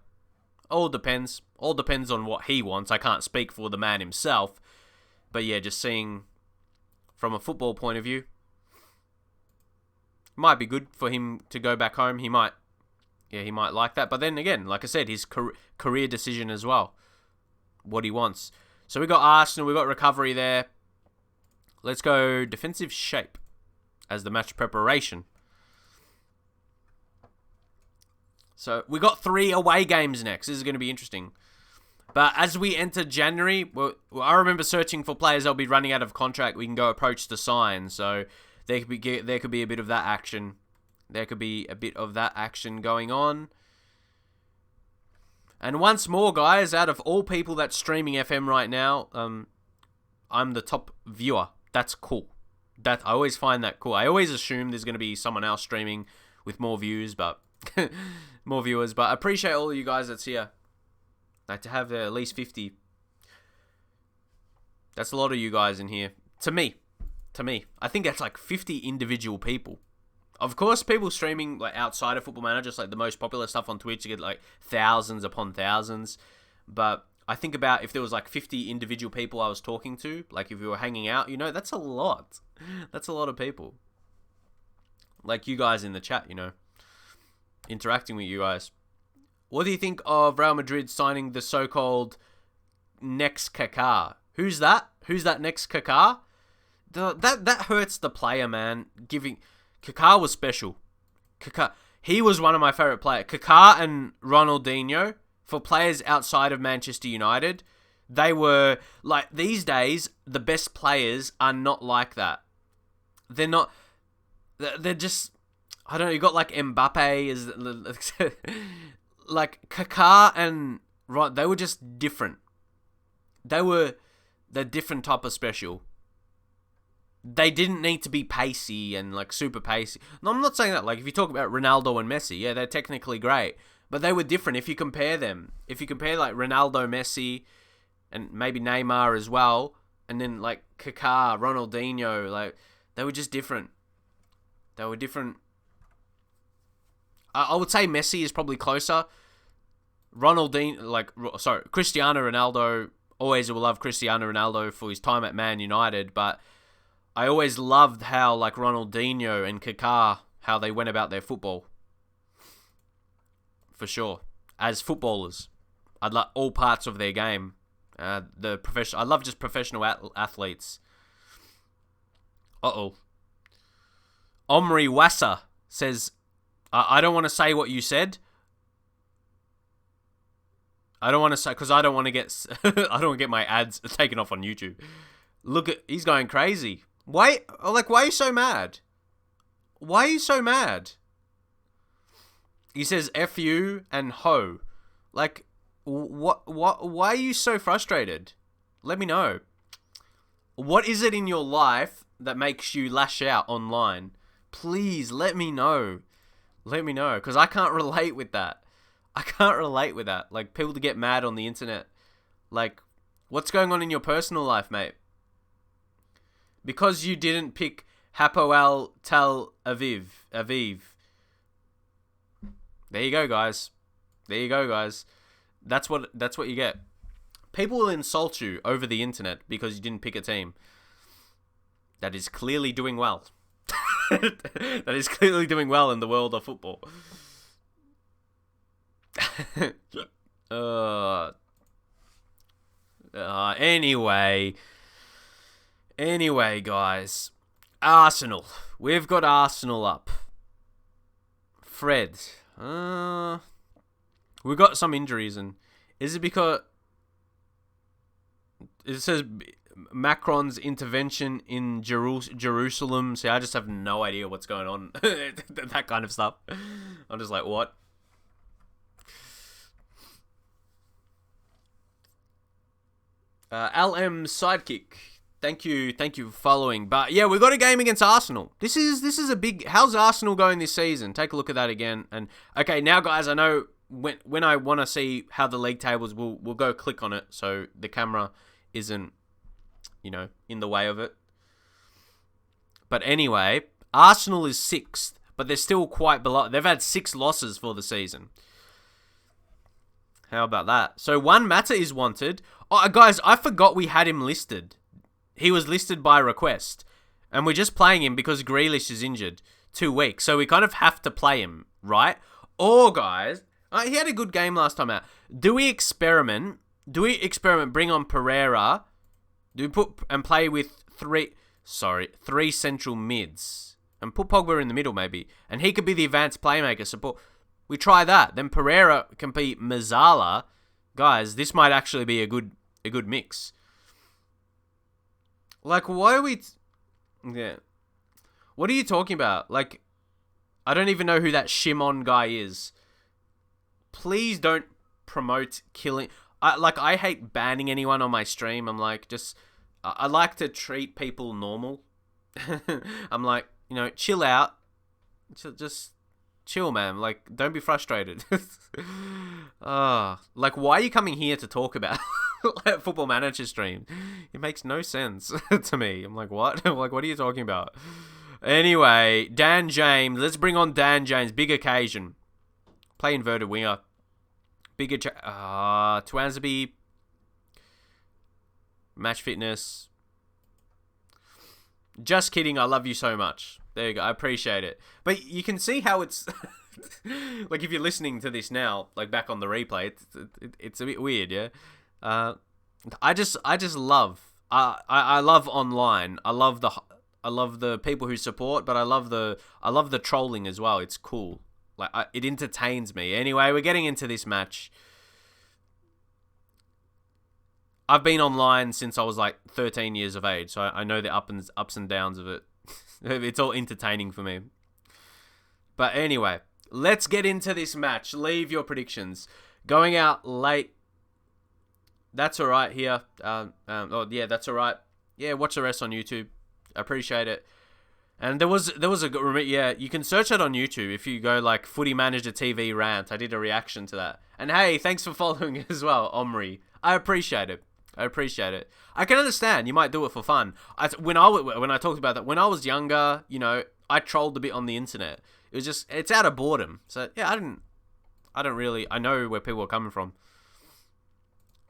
All depends. All depends on what he wants. I can't speak for the man himself. But yeah, just seeing from a football point of view, might be good for him to go back home. He might like that. But then again, like I said, his career decision as well. What he wants. So we got Arsenal, we got recovery there. Let's go defensive shape as the match preparation. So we got 3 away games next. This is going to be interesting. But as we enter January, I remember searching for players that'll be running out of contract. We can go approach to sign. So there could be a bit of that action. There could be a bit of that action going on. And once more, guys, out of all people that's streaming FM right now, I'm the top viewer. That's cool. I always find that cool. I always assume there's going to be someone else streaming with more views, but more viewers. But I appreciate all of you guys that's here. Like to have at least 50. That's a lot of you guys in here. To me. I think that's like 50 individual people. Of course, people streaming like outside of Football Manager, just like the most popular stuff on Twitch, you get like thousands upon thousands. But I think about if there was like 50 individual people I was talking to, like if we were hanging out, that's a lot. That's a lot of people. Like you guys in the chat, interacting with you guys. What do you think of Real Madrid signing the so-called next Kaká? Who's that? Who's that next Kaká? That hurts the player, man. Kaká was special. He was one of my favourite players. Kaká and Ronaldinho, for players outside of Manchester United, they were, like, these days, the best players are not like that. They're not, they're just, I don't know, you got like Mbappe, like Kaká and Ron, they were just different. They're different type of special. they didn't need to be pacey and like super pacey. No, I'm not saying that. Like if you talk about Ronaldo and Messi, yeah, they're technically great, but they were different. If you compare them, if you compare like Ronaldo, Messi, and maybe Neymar as well, and then like Kaká, Ronaldinho, like they were just different. They were different. I would say Messi is probably closer. Cristiano Ronaldo. Always will love Cristiano Ronaldo for his time at Man United, but I always loved how like Ronaldinho and Kaká, how they went about their football. For sure, as footballers, I'd like all parts of their game. I love just professional athletes. Omri Wassa says, I don't want to say what you said. I don't want to say, because I don't want to get I don't want to get my ads taken off on YouTube. He's going crazy. Why are you so mad? Why are you so mad? He says F you and ho. Like, why are you so frustrated? Let me know. What is it in your life that makes you lash out online? Please let me know. Let me know, because I can't relate with that. Like, people to get mad on the internet. Like, what's going on in your personal life, mate? Because you didn't pick Hapoel Tel Aviv. There you go, guys. That's what you get. People will insult you over the internet because you didn't pick a team that is clearly doing well. That is clearly doing well in the world of football. Anyway, guys, Arsenal. We've got Arsenal up. Fred. We've got some injuries, and is it because it says Macron's intervention in Jerusalem? See, I just have no idea what's going on. That kind of stuff. I'm just like, what? LM Sidekick. Thank you for following. But yeah, we got a game against Arsenal. This is a big. How's Arsenal going this season? Take a look at that again. And okay, now guys, I know when I want to see how the league tables, we'll go click on it so the camera isn't, in the way of it. But anyway, Arsenal is 6th, but they're still quite below. They've had 6 losses for the season. How about that? So Juan Mata is wanted. Oh, guys, I forgot we had him listed. He was listed by request. And we're just playing him because Grealish is injured 2 weeks. So we kind of have to play him, right? Or, guys, he had a good game last time out. Do we experiment, bring on Pereira? Do we put and play with 3 central mids? And put Pogba in the middle, maybe. And he could be the advanced playmaker support. We try that. Then Pereira can be Mazzala. Guys, this might actually be a good mix. Like, why are we... Yeah. What are you talking about? Like, I don't even know who that Shimon guy is. Please don't promote killing... I hate banning anyone on my stream. I'm like, I like to treat people normal. I'm like, chill out. Just chill, man. Like, don't be frustrated. Like, why are you coming here to talk about Football Manager stream? It makes no sense to me. I'm like, what? I'm like, what are you talking about? Anyway, Dan James. Let's bring on Dan James. Big occasion. Play inverted winger. Bigger Twansby. Match fitness. Just kidding. I love you so much. There you go. I appreciate it. But you can see how it's... like, if you're listening to this now, like, back on the replay, it's a bit weird, yeah? I just love... I love online. I love the people who support, but I love the trolling as well. It's cool. Like, it entertains me. Anyway, we're getting into this match. I've been online since I was like 13 years of age, so I know the ups and downs of it. It's all entertaining for me. But anyway, let's get into this match. Leave your predictions. Going out late. That's all right here. Yeah, that's all right. Yeah, watch the rest on YouTube. I appreciate it. And there was yeah, you can search it on YouTube if you go like Footy Manager TV rant. I did a reaction to that. And hey, thanks for following as well, Omri. I appreciate it. I appreciate it. I can understand you might do it for fun. When I talked about that, when I was younger, I trolled a bit on the internet. It was just, it's out of boredom. So yeah, I don't really, I know where people are coming from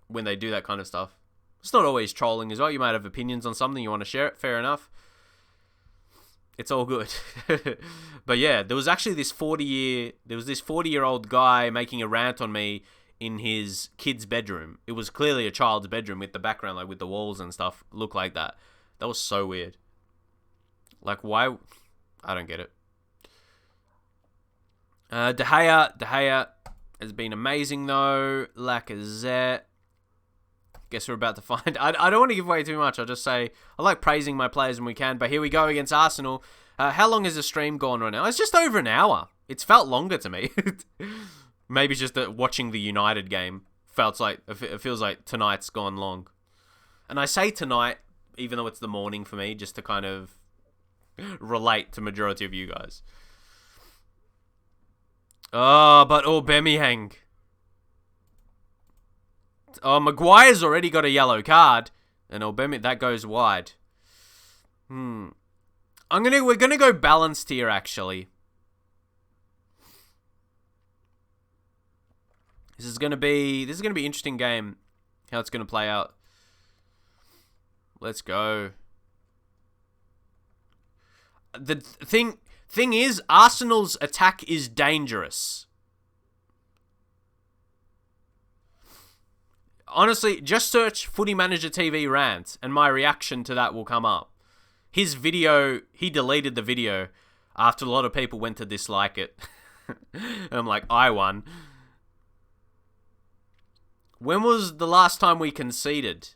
when they do that kind of stuff. It's not always trolling as well. You might have opinions on something, you want to share it. Fair enough. It's all good. But yeah, there was actually this 40-year-old guy making a rant on me in his kid's bedroom. It was clearly a child's bedroom with the background, like with the walls and stuff, look like that. That was so weird. Like, why? I don't get it. De Gea has been amazing though. Lacazette. Guess we're about to find... I don't want to give away too much. I'll just say I like praising my players when we can. But here we go against Arsenal. How long has the stream gone right now? It's just over an hour. It's felt longer to me. Maybe it's just that watching the United game it feels like tonight's gone long. And I say tonight, even though it's the morning for me, just to kind of relate to majority of you guys. Oh, but Aubameyang. Oh, Maguire's already got a yellow card, and Aubameyang, that goes wide. We're gonna go balanced here, actually. This is gonna be an interesting game. How it's gonna play out. Let's go. The thing is, Arsenal's attack is dangerous. Honestly, just search Footy Manager TV rant, and my reaction to that will come up. His video, he deleted the video after a lot of people went to dislike it. And I'm like, I won. When was the last time we conceded?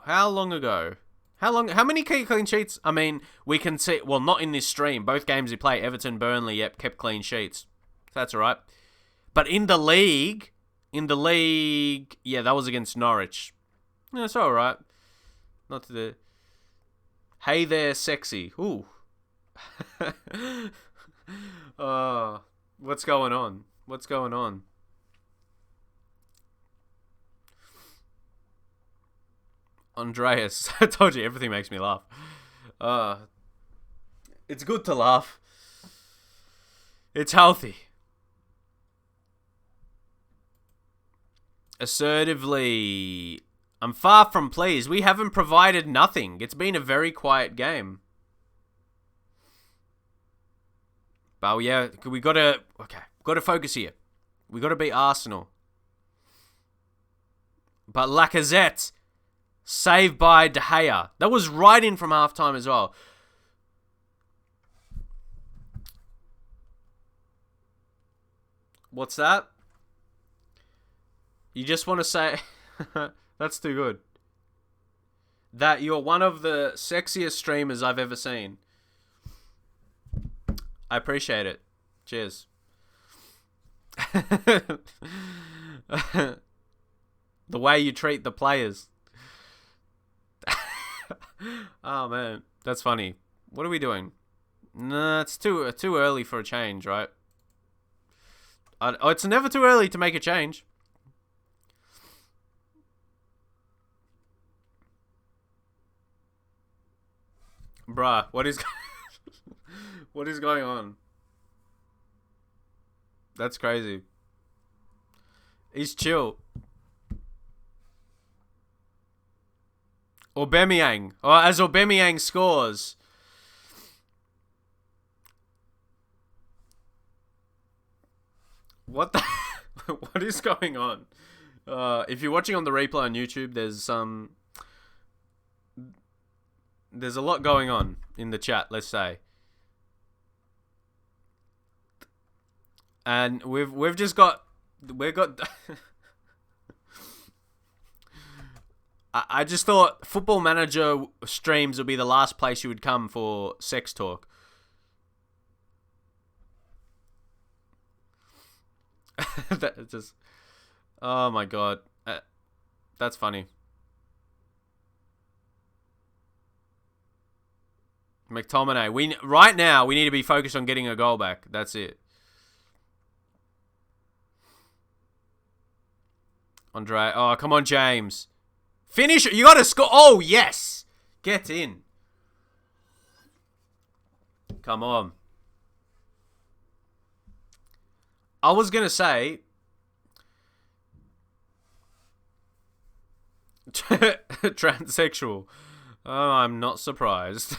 How long ago? How many clean sheets? I mean, we can see, well, not in this stream. Both games we play, Everton, Burnley, yep, kept clean sheets. That's all right. But in the league, yeah, that was against Norwich. Yeah, it's all right. Not to the... Hey there, sexy. Ooh. What's going on? What's going on? Andreas, I told you, everything makes me laugh. It's good to laugh. It's healthy. Assertively, I'm far from pleased. We haven't provided nothing. It's been a very quiet game. But yeah, we gotta focus here. We gotta beat Arsenal. But Lacazette, saved by De Gea. That was right in from halftime as well. What's that? You just want to say... That's too good. That you're one of the sexiest streamers I've ever seen. I appreciate it. Cheers. The way you treat the players. Oh, man. That's funny. What are we doing? Nah, it's too early for a change, right? It's never too early to make a change. Bruh, what is going on? That's crazy. He's chill. Aubameyang. Oh, as Aubameyang scores. What the... What is going on? If you're watching on the replay on YouTube, there's a lot going on in the chat, let's say. And we've got I just thought Football Manager streams would be the last place you would come for sex talk. That just... Oh my god. That's funny. McTominay. Right now, we need to be focused on getting a goal back. That's it. Andre. Oh, come on, James. Finish. You got to score. Oh, yes. Get in. Come on. I was going to say... transsexual. Oh, I'm not surprised.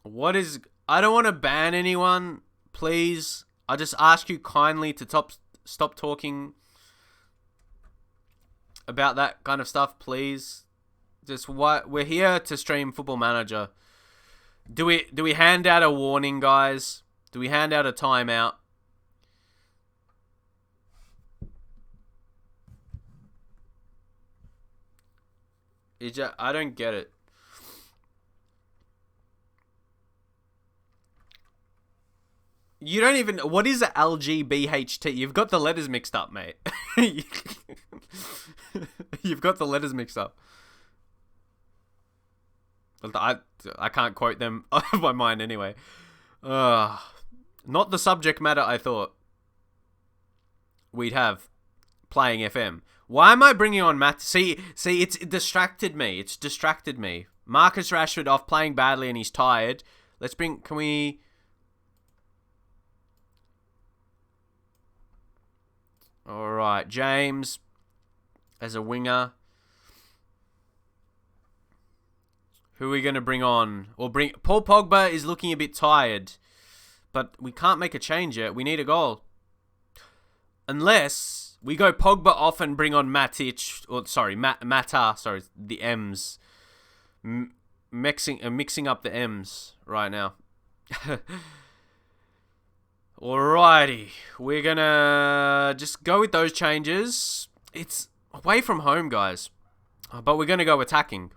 What is... I don't want to ban anyone, please. I just ask you kindly to stop talking about that kind of stuff, please. Just what we're here to stream Football Manager. Do we hand out a warning, guys? Do we hand out a timeout? I don't get it. You don't even... What is LGBHT? You've got the letters mixed up, mate. You've got the letters mixed up. I can't quote them off my mind anyway. Not the subject matter I thought we'd have playing FM. Why am I bringing on Matt? See, it distracted me. It's distracted me. Marcus Rashford off playing badly and he's tired. Can we... Alright, James as a winger. Who are we going to bring on? Paul Pogba is looking a bit tired. But we can't make a change yet. We need a goal. Unless we go Pogba off and bring on Matic. Mata. Sorry, the M's. Mixing up the M's right now. Alrighty. We're going to just go with those changes. It's away from home, guys. But we're going to go attacking.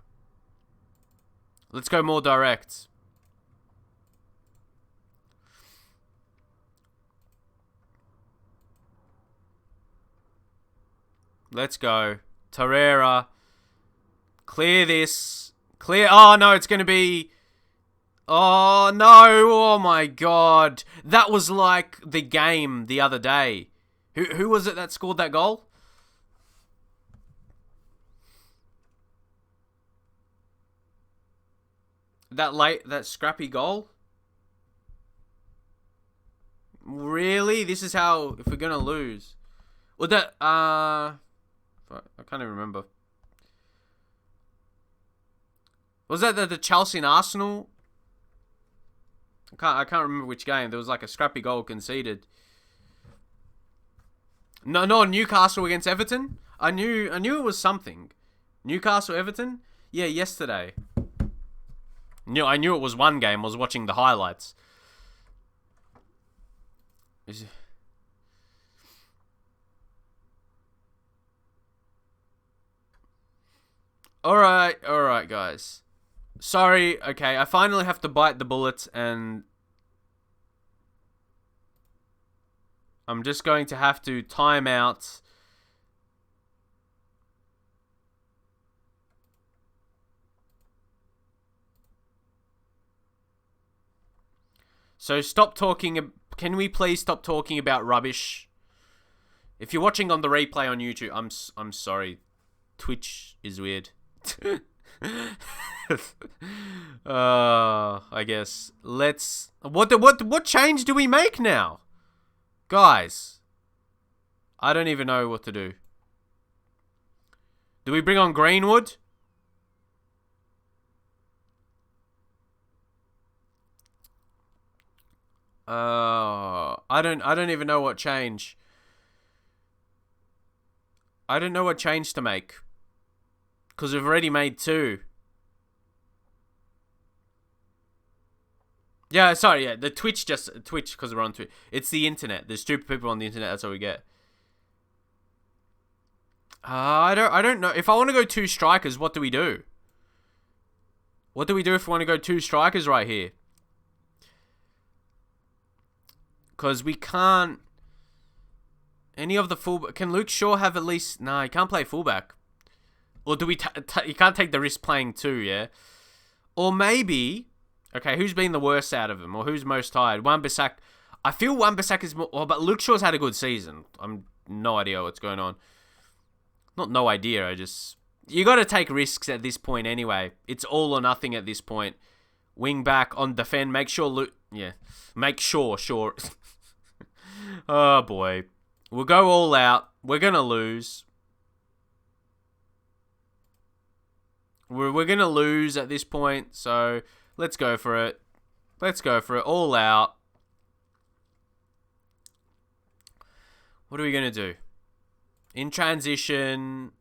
Let's go more direct. Let's go. Torreira. Clear this. Clear. Oh, no, it's going to be... Oh, no. Oh, my God. That was like the game the other day. Who was it that scored that goal? That scrappy goal? Really? This is how... If we're going to lose... Well, that... I can't even remember. Was that the Chelsea and Arsenal? I can't remember which game. There was like a scrappy goal conceded. No, Newcastle against Everton. I knew it was something. Newcastle Everton? Yeah, yesterday. I knew it was one game. I was watching the highlights. Alright, guys. Sorry, okay, I finally have to bite the bullet and... I'm just going to have to time out... So stop talking... Can we please stop talking about rubbish? If you're watching on the replay on YouTube, I'm sorry. Twitch is weird. I guess. Let's... What change do we make now? Guys. I don't even know what to do. Do we bring on Greenwood? I don't even know what change. I don't know what change to make. Because we've already made 2. Yeah, sorry, yeah. The Twitch, because we're on Twitch. It's the internet. There's stupid people on the internet. That's what we get. I don't know. If I want to go 2 strikers, what do we do? What do we do if we want to go 2 strikers right here? Because we can't... Any of the fullback... Can Luke Shaw have at least... Nah, he can't play fullback. Or do we... you can't take the risk playing 2, yeah? Or maybe... Okay, who's been the worst out of them? Or who's most tired? Wan-Bissaka... I feel Wan-Bissaka is more... Oh, but Luke Shaw's had a good season. I'm no idea what's going on. Not no idea, I just... You got to take risks at this point anyway. It's all or nothing at this point. Wing back on defend. Make sure Luke... Yeah. Make sure. Oh, boy. We'll go all out. We're going to lose. We're going to lose at this point, so let's go for it. Let's go for it. All out. What are we going to do? In transition,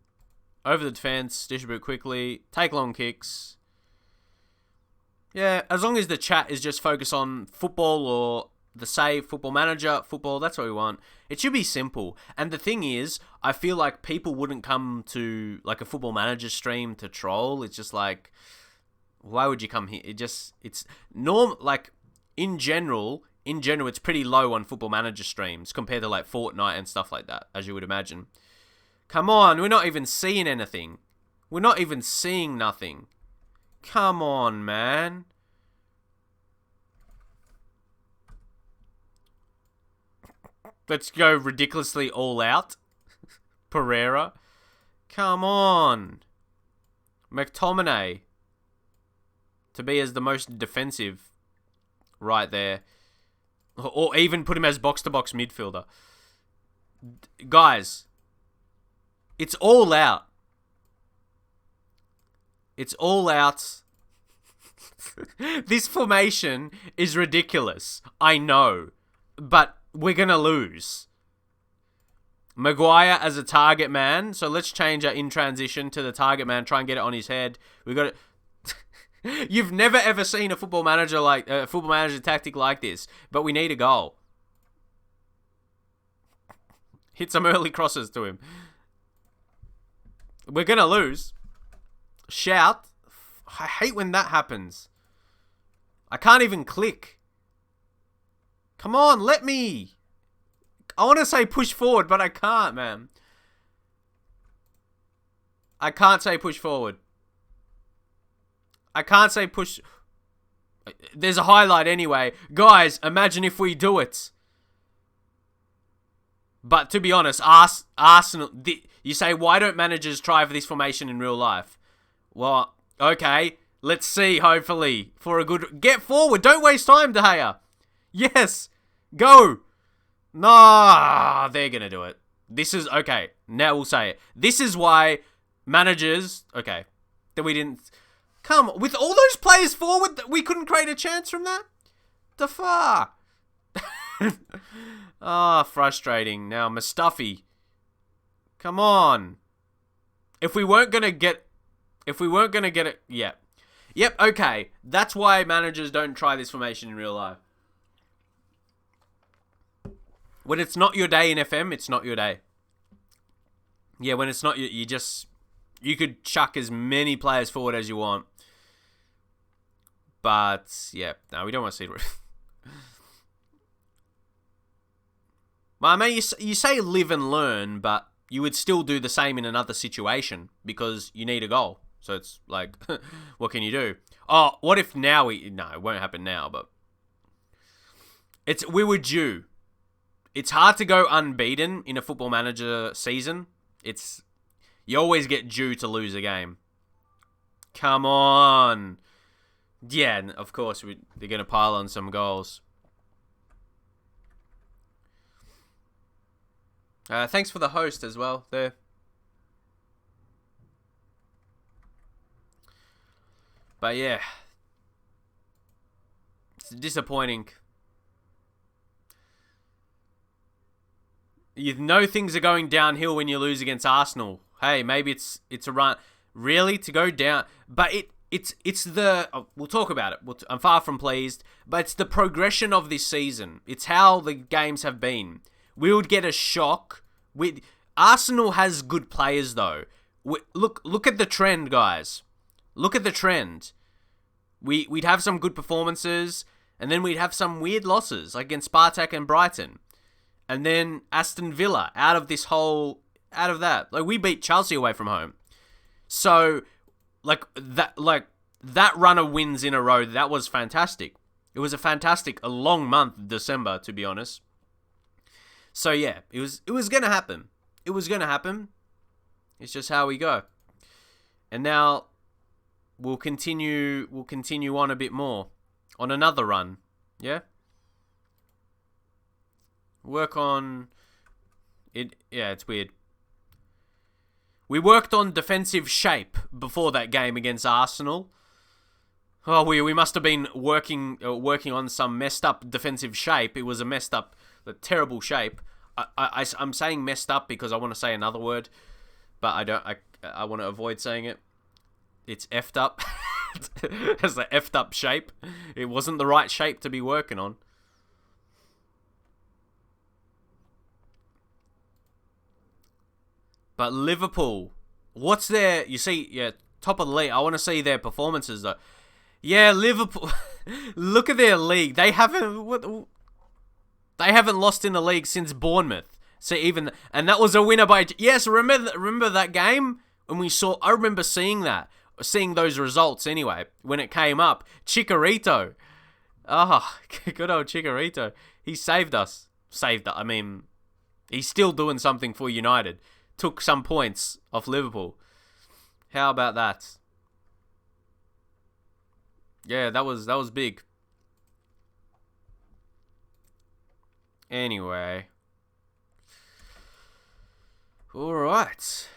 over the defense, distribute quickly, take long kicks. Yeah, as long as the chat is just focused on football or the save, football manager, football, that's what we want. It should be simple. And the thing is, I feel like people wouldn't come to like a football manager stream to troll. It's just like, why would you come here? It's like in general, it's pretty low on football manager streams compared to like Fortnite and stuff like that, as you would imagine. Come on, we're not even seeing anything. We're not even seeing nothing. Come on, man. Let's go ridiculously all out. Pereira. Come on. McTominay. To be as the most defensive right there. Or even put him as box-to-box midfielder. Guys. It's all out. It's all out. This formation is ridiculous. I know. But we're going to lose. Maguire as a target man. So let's change our in transition to the target man. Try and get it on his head. We got it. You've never ever seen a football manager tactic like this. But we need a goal. Hit some early crosses to him. We're going to lose. Shout. I hate when that happens. I can't even click. Come on, let me. I want to say push forward, but I can't, man. I can't say push forward. I can't say push. There's a highlight anyway. Guys, imagine if we do it. But to be honest, Arsenal... You say, why don't managers try for this formation in real life? Well, okay. Let's see, hopefully. For a good... Get forward. Don't waste time, De Gea. Yes. Go. Nah, they're going to do it. This is... Okay, now we'll say it. This is why managers... Okay. That we didn't... Come, with all those players forward, we couldn't create a chance from that? The fuck? Frustrating. Now, Mustafi. Come on. If we weren't going to get it... Yeah. Yep, okay. That's why managers don't try this formation in real life. When it's not your day in FM, it's not your day. Yeah, when it's not, you could chuck as many players forward as you want. But, yeah, no, we don't want to see it. Well, I mean, you say live and learn, but you would still do the same in another situation because you need a goal. So it's like, what can you do? Oh, what if now no, it won't happen now, but we were due. It's hard to go unbeaten in a Football Manager season. You always get due to lose a game. Come on. Yeah, of course, they're going to pile on some goals. Thanks for the host as well, there. But yeah. It's disappointing. You know things are going downhill when you lose against Arsenal. Hey, maybe it's a run. Really? To go down? But it's the... we'll talk about it. I'm far from pleased. But it's the progression of this season. It's how the games have been. We would get a shock. Arsenal has good players, though. Look at the trend, guys. Look at the trend. We'd have some good performances, and then we'd have some weird losses, like against Spartak and Brighton. And then Aston Villa, out of that. Like, we beat Chelsea away from home. So, that run of wins in a row, that was fantastic. It was a long month, December, to be honest. So yeah, it was gonna happen. It was gonna happen. It's just how we go. And now we'll continue on a bit more on another run. Yeah? Work on it. Yeah, it's weird. We worked on defensive shape before that game against Arsenal. Oh, we must have been working on some messed up defensive shape. It was a messed up, terrible shape. I'm saying messed up because I want to say another word, but I don't. I want to avoid saying it. It's effed up. It's an effed up shape. It wasn't the right shape to be working on. But Liverpool, what's their... You see, yeah, top of the league. I want to see their performances, though. Yeah, Liverpool. Look at their league. They haven't lost in the league since Bournemouth. See, and that was a winner by... Yes, remember that game? When we saw... I remember seeing those results anyway, when it came up. Chicharito. Oh, good old Chicharito. He saved us. I mean, he's still doing something for United. Took some points off Liverpool. How about that? Yeah, that was big. Anyway. All right.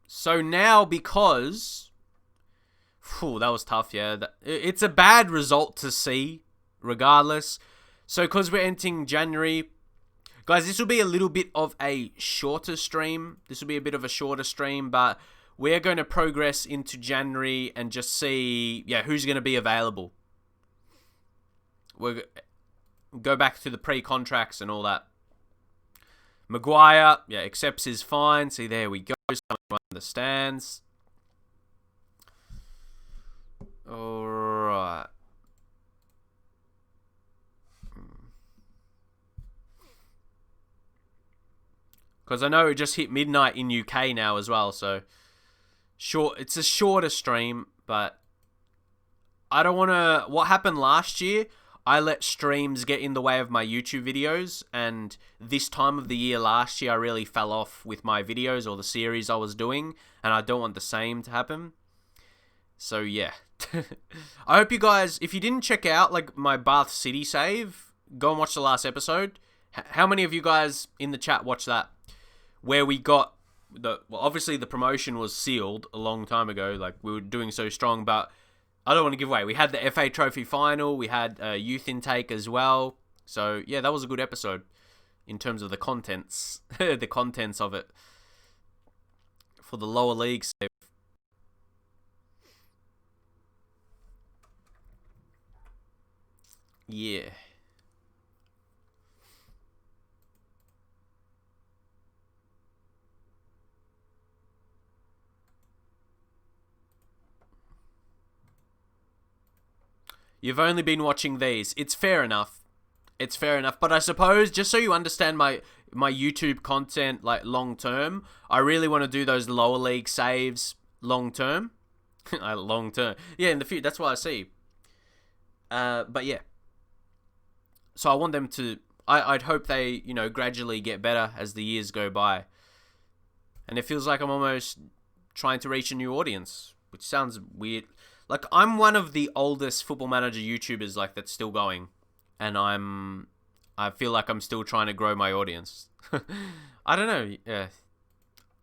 So now, because... That was tough, yeah. It's a bad result to see, regardless. So, because we're entering January... Guys, this will be a little bit of a shorter stream. But we're going to progress into January and just see, who's going to be available. We'll go back to the pre-contracts and all that. Maguire, accepts his fine. See, there we go. Someone understands. Alright. Because I know it just hit midnight in UK now as well, so... It's a shorter stream, but... I don't want to... What happened last year, I let streams get in the way of my YouTube videos, and this time of the year last year, I really fell off with my videos or the series I was doing, and I don't want the same to happen. So, yeah. I hope you guys, if you didn't check out my Bath City save, go and watch the last episode. How many of you guys in the chat watched that? Where we got obviously the promotion was sealed a long time ago. We were doing so strong, but I don't want to give away. We had the FA Trophy final. We had youth intake as well. So yeah, that was a good episode in terms of the contents, the contents of it for the lower league save. Yeah. You've only been watching these. It's fair enough. But I suppose, just so you understand my YouTube content, long term, I really want to do those lower league saves long term. Long term. Yeah, in the future. That's what I see. But yeah. So I want them to... I'd hope they, gradually get better as the years go by. And it feels like I'm almost trying to reach a new audience, which sounds weird. I'm one of the oldest Football Manager YouTubers, that's still going. And I feel like I'm still trying to grow my audience. I don't know. Yeah.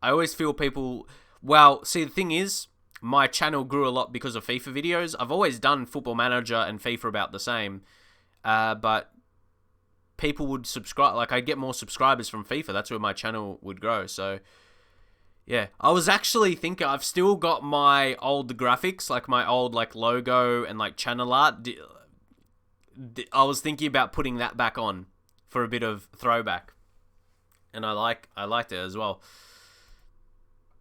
I always feel people... Well, see, the thing is, my channel grew a lot because of FIFA videos. I've always done Football Manager and FIFA about the same. But people would subscribe. I'd get more subscribers from FIFA. That's where my channel would grow. So, yeah. I was actually thinking, I've still got my old graphics, my old, logo and, channel art. I was thinking about putting that back on for a bit of throwback. And I liked it as well.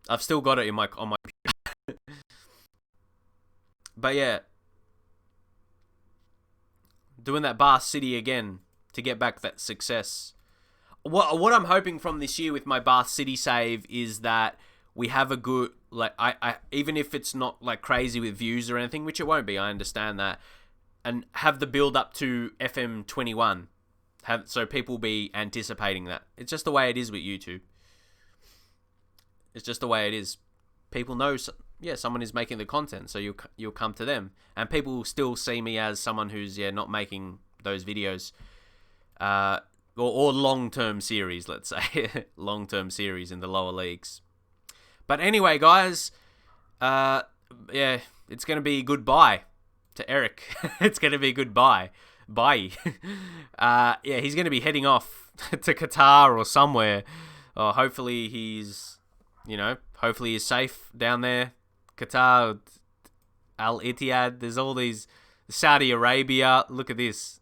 I've still got it on my But yeah. Doing that Bath City again. to get back that success. What I'm hoping from this year with my Bath City save is that we have a good, like, I even if it's not like crazy with views or anything, which it won't be, I understand that, and have the build up to FM21, so people be anticipating that. It's just the way it is with YouTube. It's just the way it is. People know, someone is making the content, so you'll come to them, and people will still see me as someone who's not making those videos, or long-term series, let's say, long-term series in the lower leagues. But anyway, guys, it's gonna be goodbye to Eric. It's gonna be goodbye. Bye. He's gonna be heading off to Qatar or somewhere. Hopefully he's safe down there. Qatar, Al Ittihad. There's all these, Saudi Arabia. Look at this,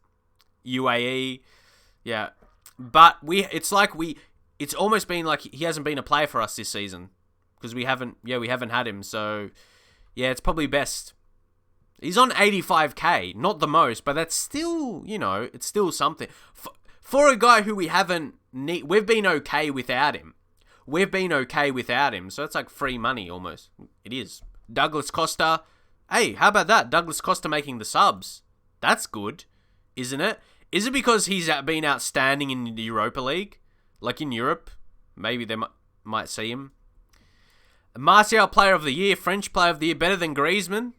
UAE. Yeah, but it's almost been like he hasn't been a player for us this season because we haven't had him. So it's probably best. He's on 85k, not the most, but that's still, it's still something. For a guy who we've been okay without him. So it's like free money almost. It is. Douglas Costa. Hey, how about that? Douglas Costa making the subs. That's good, isn't it? Is it because he's been outstanding in the Europa League? Like in Europe? Maybe they might see him. Martial Player of the Year, French Player of the Year, better than Griezmann.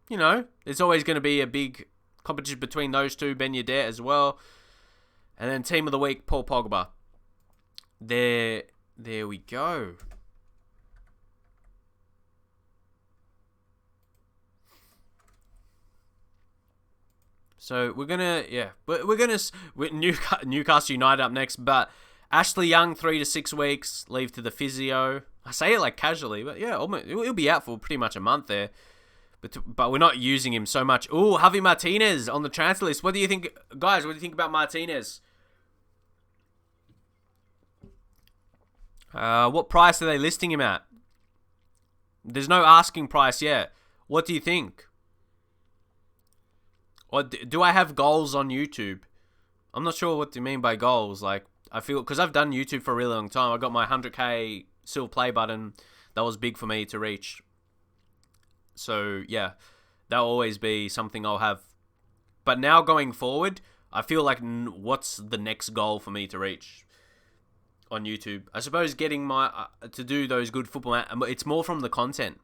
There's always going to be a big competition between those two. Ben Yedder as well. And then Team of the Week, Paul Pogba. There we go. So we're Newcastle United up next, but Ashley Young 3 to 6 weeks, leave to the physio. I say it like casually, but almost, he'll be out for pretty much a month there. But we're not using him so much. Ooh, Javi Martinez on the transfer list. What do you think, guys? What do you think about Martinez? What price are they listing him at? There's no asking price yet. What do you think? Or do I have goals on YouTube? I'm not sure what you mean by goals. Like, I feel, because I've done YouTube for a really long time. I got my 100k silver play button. That was big for me to reach. So, that'll always be something I'll have. But now going forward, I feel like what's the next goal for me to reach on YouTube? I suppose getting to do those good football. It's more from the content.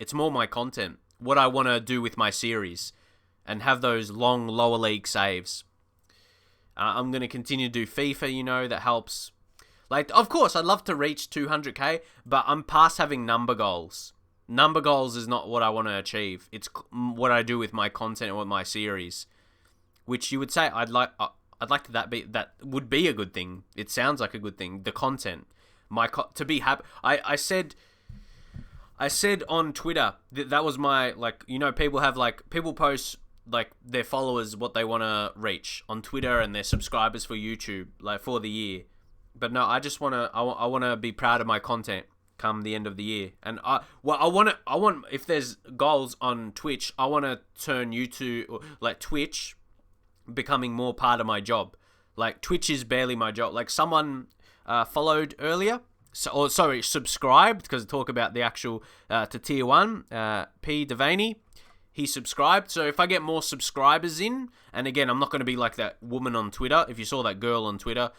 It's more my content. What I want to do with my series. And have those long lower league saves. I'm going to continue to do FIFA, that helps. Like, of course, I'd love to reach 200k, but I'm past having number goals. Number goals is not what I want to achieve. It's what I do with my content or with my series, which you would say I'd like that would be a good thing. It sounds like a good thing. The content, to be happy. I said on Twitter that was my, like, people post like their followers what they want to reach on Twitter and their subscribers for YouTube, like, for the year. But no, I just want to be proud of my content come the end of the year. And I want if there's goals on Twitch, I want to turn YouTube, like Twitch, becoming more part of my job. Like, Twitch is barely my job. Like, someone followed earlier, subscribed, because I talk about the actual to tier 1, P. Devaney. He subscribed. So if I get more subscribers in, and again, I'm not going to be like that woman on Twitter. If you saw that girl on Twitter,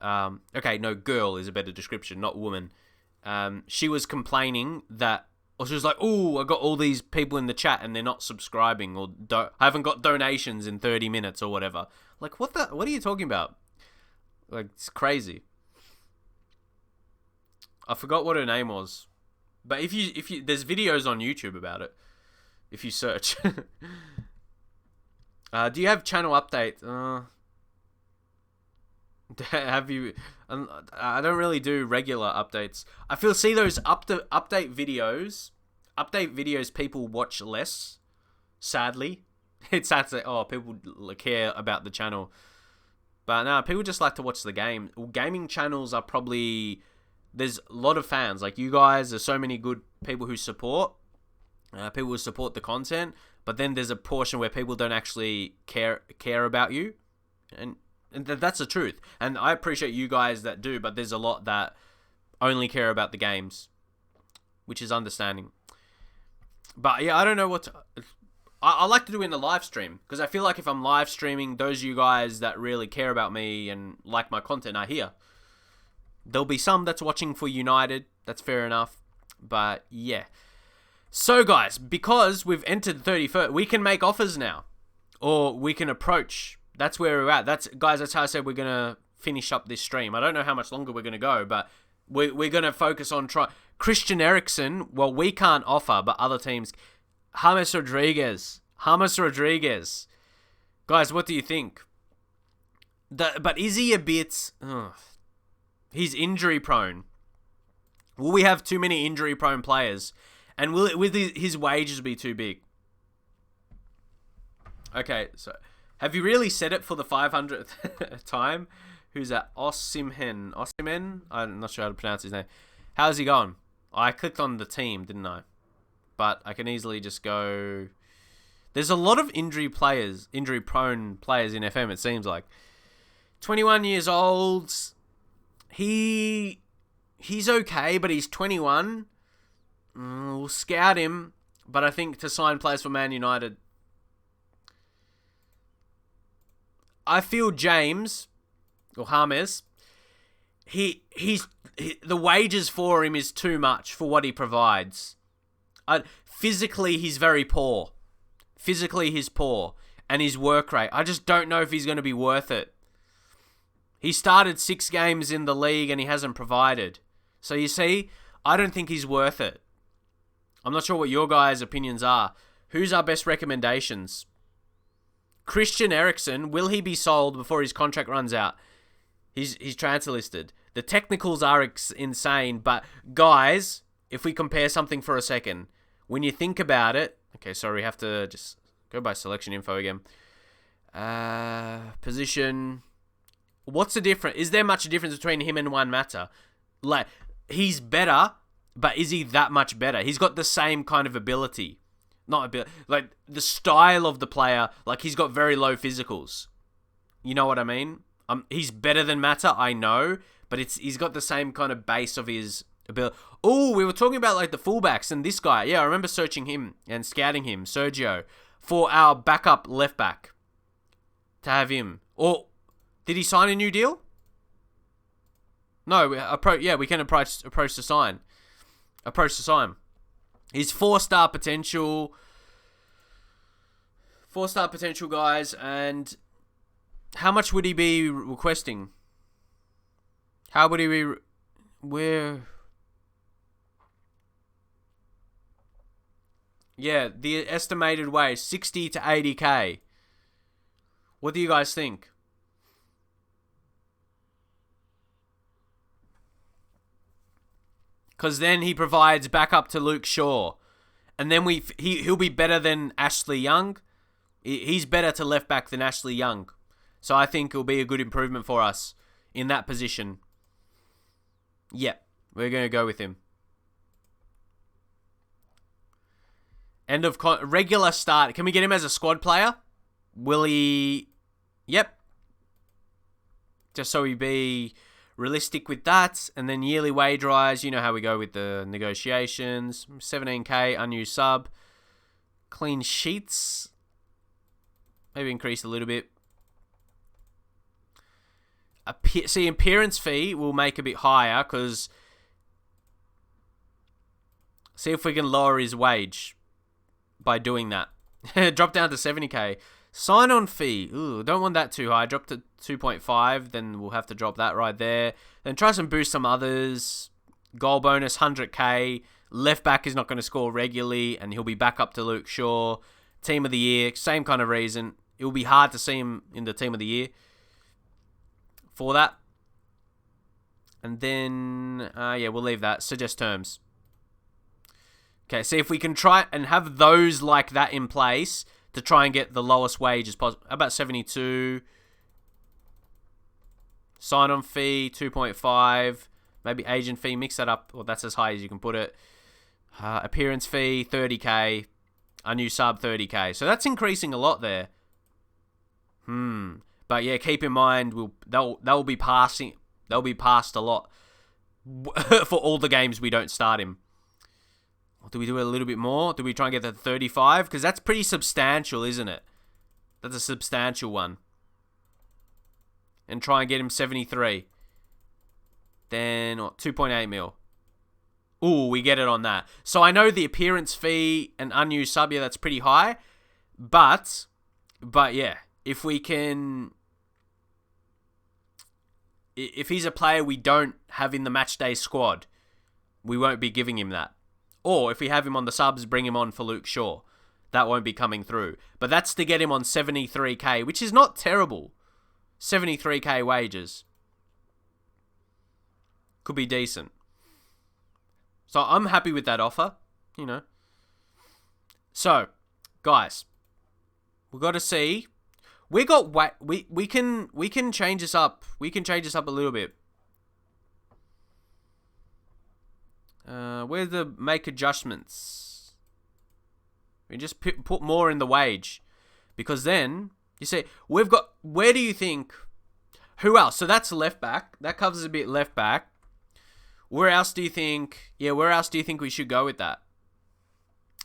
girl is a better description, not woman. She was complaining that, or she was like, "Oh, I got all these people in the chat and they're not subscribing, or I haven't got donations in 30 minutes or whatever." Like, what are you talking about? Like, it's crazy. I forgot what her name was, but if you, there's videos on YouTube about it. If you search. Do you have channel update? Have you? I don't really do regular updates. I feel those update videos people watch less. Sadly, it's sad to say, people care about the channel, but no, people just like to watch the game. Gaming channels are probably, there's a lot of fans like you guys. There's so many good people who support. People will support the content, but then there's a portion where people don't actually care about you, and And that's the truth. And I appreciate you guys that do, but there's a lot that only care about the games, which is understanding. But yeah, I don't know what to... I like to do it in the live stream, because I feel like if I'm live streaming, those of you guys that really care about me and like my content are here. There'll be some that's watching for United. That's fair enough. But yeah. So guys, because we've entered 31st, we can make offers now. Or we can approach. That's where we're at. That's how I said we're going to finish up this stream. I don't know how much longer we're going to go, but we're going to focus on Christian Eriksen. Well, we can't offer, but other teams. James Rodriguez. Guys, what do you think? But is he a bit... he's injury prone. Will we have too many injury prone players? And will his wages be too big? Okay, so have you really said it for the 500th time? Who's that? Osimhen? I'm not sure how to pronounce his name. How's he going? I clicked on the team, didn't I? But I can easily just go... There's a lot of injury-prone players in FM, it seems like. 21 years old. He's okay, but he's 21. We'll scout him. But I think to sign players for Man United... I feel James, the wages for him is too much for what he provides. Physically, he's very poor. And his work rate, I just don't know if he's going to be worth it. He started 6 games in the league and he hasn't provided. So you see, I don't think he's worth it. I'm not sure what your guys' opinions are. Who's our best recommendations? Christian Eriksen, will he be sold before his contract runs out? He's transfer listed. The technicals are insane, but guys, if we compare something for a second, when you think about it... Okay, sorry, we have to just go by selection info again. Position... What's the difference? Is there much difference between him and Juan Mata? Like, he's better, but is he that much better? He's got the same kind of ability. Not a bit, like the style of the player, like he's got very low physicals. You know what I mean? He's better than Mata, I know, but he's got the same kind of base of his ability. Oh, we were talking about like the fullbacks and this guy. Yeah, I remember searching him and scouting him, Sergio, for our backup left back. To have him. Or did he sign a new deal? No, we can approach to sign. He's 4-star potential. 4-star potential, guys. And how much would he be requesting? How would he be... Where... Yeah, the estimated wage, 60 to 80k. What do you guys think? Because then he provides backup to Luke Shaw. And then he'll be better than Ashley Young. He's better to left back than Ashley Young. So I think it'll be a good improvement for us in that position. Yeah, we're going to go with him. Regular start. Can we get him as a squad player? Will he... Yep. Just so he be... realistic with that, and then yearly wage rise. You know how we go with the negotiations. 17k, unused sub. Clean sheets. Maybe increase a little bit. Appearance fee will make a bit higher, because... See if we can lower his wage by doing that. Drop down to 70k. Sign-on fee. Ooh, don't want that too high. Drop to 2.5. Then we'll have to drop that right there. Then try some boost some others. Goal bonus, 100k. Left back is not going to score regularly, and he'll be back up to Luke Shaw. Team of the year, same kind of reason. It will be hard to see him in the team of the year for that. And then, yeah, we'll leave that. Suggest terms. Okay, see if we can try and have those like that in place to try and get the lowest wage as possible. About 72. Sign-on fee, 2.5. Maybe agent fee, mix that up. Well, that's as high as you can put it. Appearance fee, 30k. A new sub, 30k. So that's increasing a lot there. But yeah, keep in mind they'll be passing. They'll be passed a lot for all the games we don't start him. Or do we do it a little bit more? Do we try and get to 35? Because that's pretty substantial, isn't it? That's a substantial one. And try and get him 73. Then 2.8 mil. Ooh, we get it on that. So I know the appearance fee and unused sub, yeah, that's pretty high. But yeah, if we can... If he's a player we don't have in the matchday squad, we won't be giving him that. Or if we have him on the subs, bring him on for Luke Shaw. That won't be coming through. But that's to get him on 73k, which is not terrible. 73k wages. Could be decent. So I'm happy with that offer, you know. So, guys, we've got to see. We can change this up. We can change this up a little bit. Where's the make adjustments? We just put more in the wage. Because then, you see, we've got... Where do you think... Who else? So that's left back. That covers a bit left back. Where else do you think... Yeah, where else do you think we should go with that?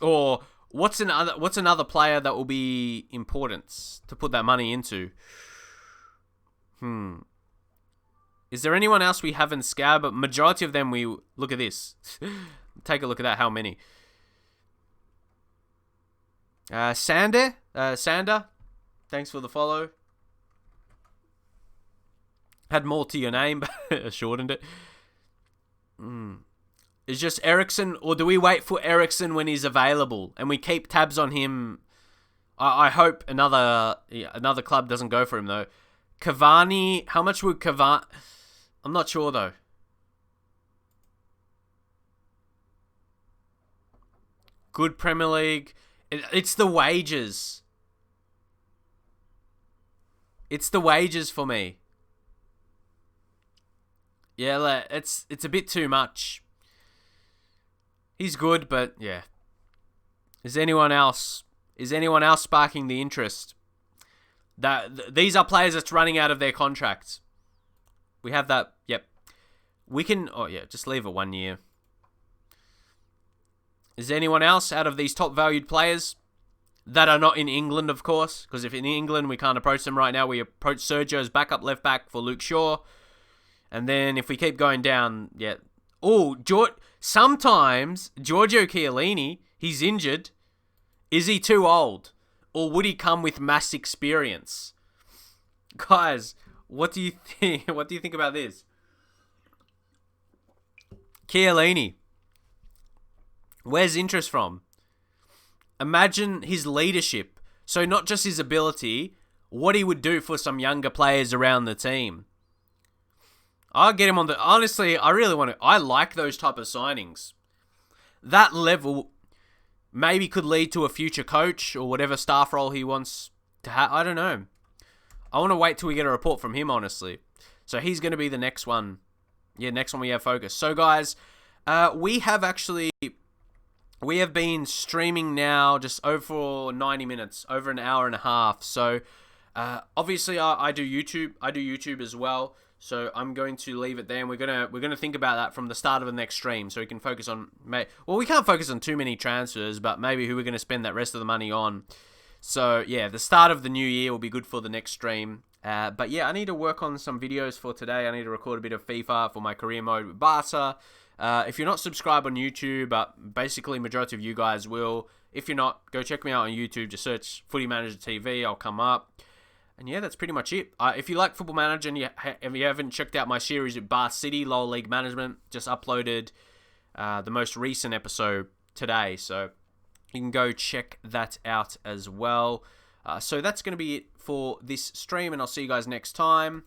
Or what's another player that will be important to put that money into? Is there anyone else we haven't scoured? But majority of them we... Look at this. Take a look at that. How many? Sander? Thanks for the follow. Had more to your name, but shortened it. Is just Ericsson, or do we wait for Ericsson when he's available and we keep tabs on him? I hope another club doesn't go for him though. Cavani, how much would Cavani? I'm not sure though. Good Premier League. It's the wages. It's the wages for me. Yeah, it's a bit too much. He's good, but yeah. Is anyone else sparking the interest? These are players that's running out of their contracts. We have that. Yep. We can... Oh, yeah. Just leave it 1 year. Is there anyone else out of these top valued players that are not in England, of course? Because if in England we can't approach them right now, we approach Sergio's backup left back for Luke Shaw. And then if we keep going down, yeah. Oh, sometimes Giorgio Chiellini, he's injured. Is he too old? Or would he come with mass experience? Guys, what do you think? What do you think about this? Chiellini. Where's interest from? Imagine his leadership. So not just his ability, what he would do for some younger players around the team. I'll get him on the... Honestly, I really want to... I like those type of signings. That level maybe could lead to a future coach or whatever staff role he wants to have. I don't know. I want to wait till we get a report from him, honestly. So he's going to be the next one. Yeah, next one we have focus. So, guys, we have been streaming now just over 90 minutes, over an hour and a half. So, obviously, I do YouTube. I do YouTube as well. So I'm going to leave it there, and we're gonna think about that from the start of the next stream, so we can focus on... Well, we can't focus on too many transfers, but maybe who we're going to spend that rest of the money on. So, yeah, the start of the new year will be good for the next stream. But, yeah, I need to work on some videos for today. I need to record a bit of FIFA for my career mode with Barca. If you're not subscribed on YouTube, but basically majority of you guys will. If you're not, go check me out on YouTube. Just search Footy Manager TV. I'll come up. And yeah, that's pretty much it. If you like Football Manager and you haven't checked out my series at Bar City, Lower League Management, just uploaded the most recent episode today. So you can go check that out as well. So that's going to be it for this stream, and I'll see you guys next time.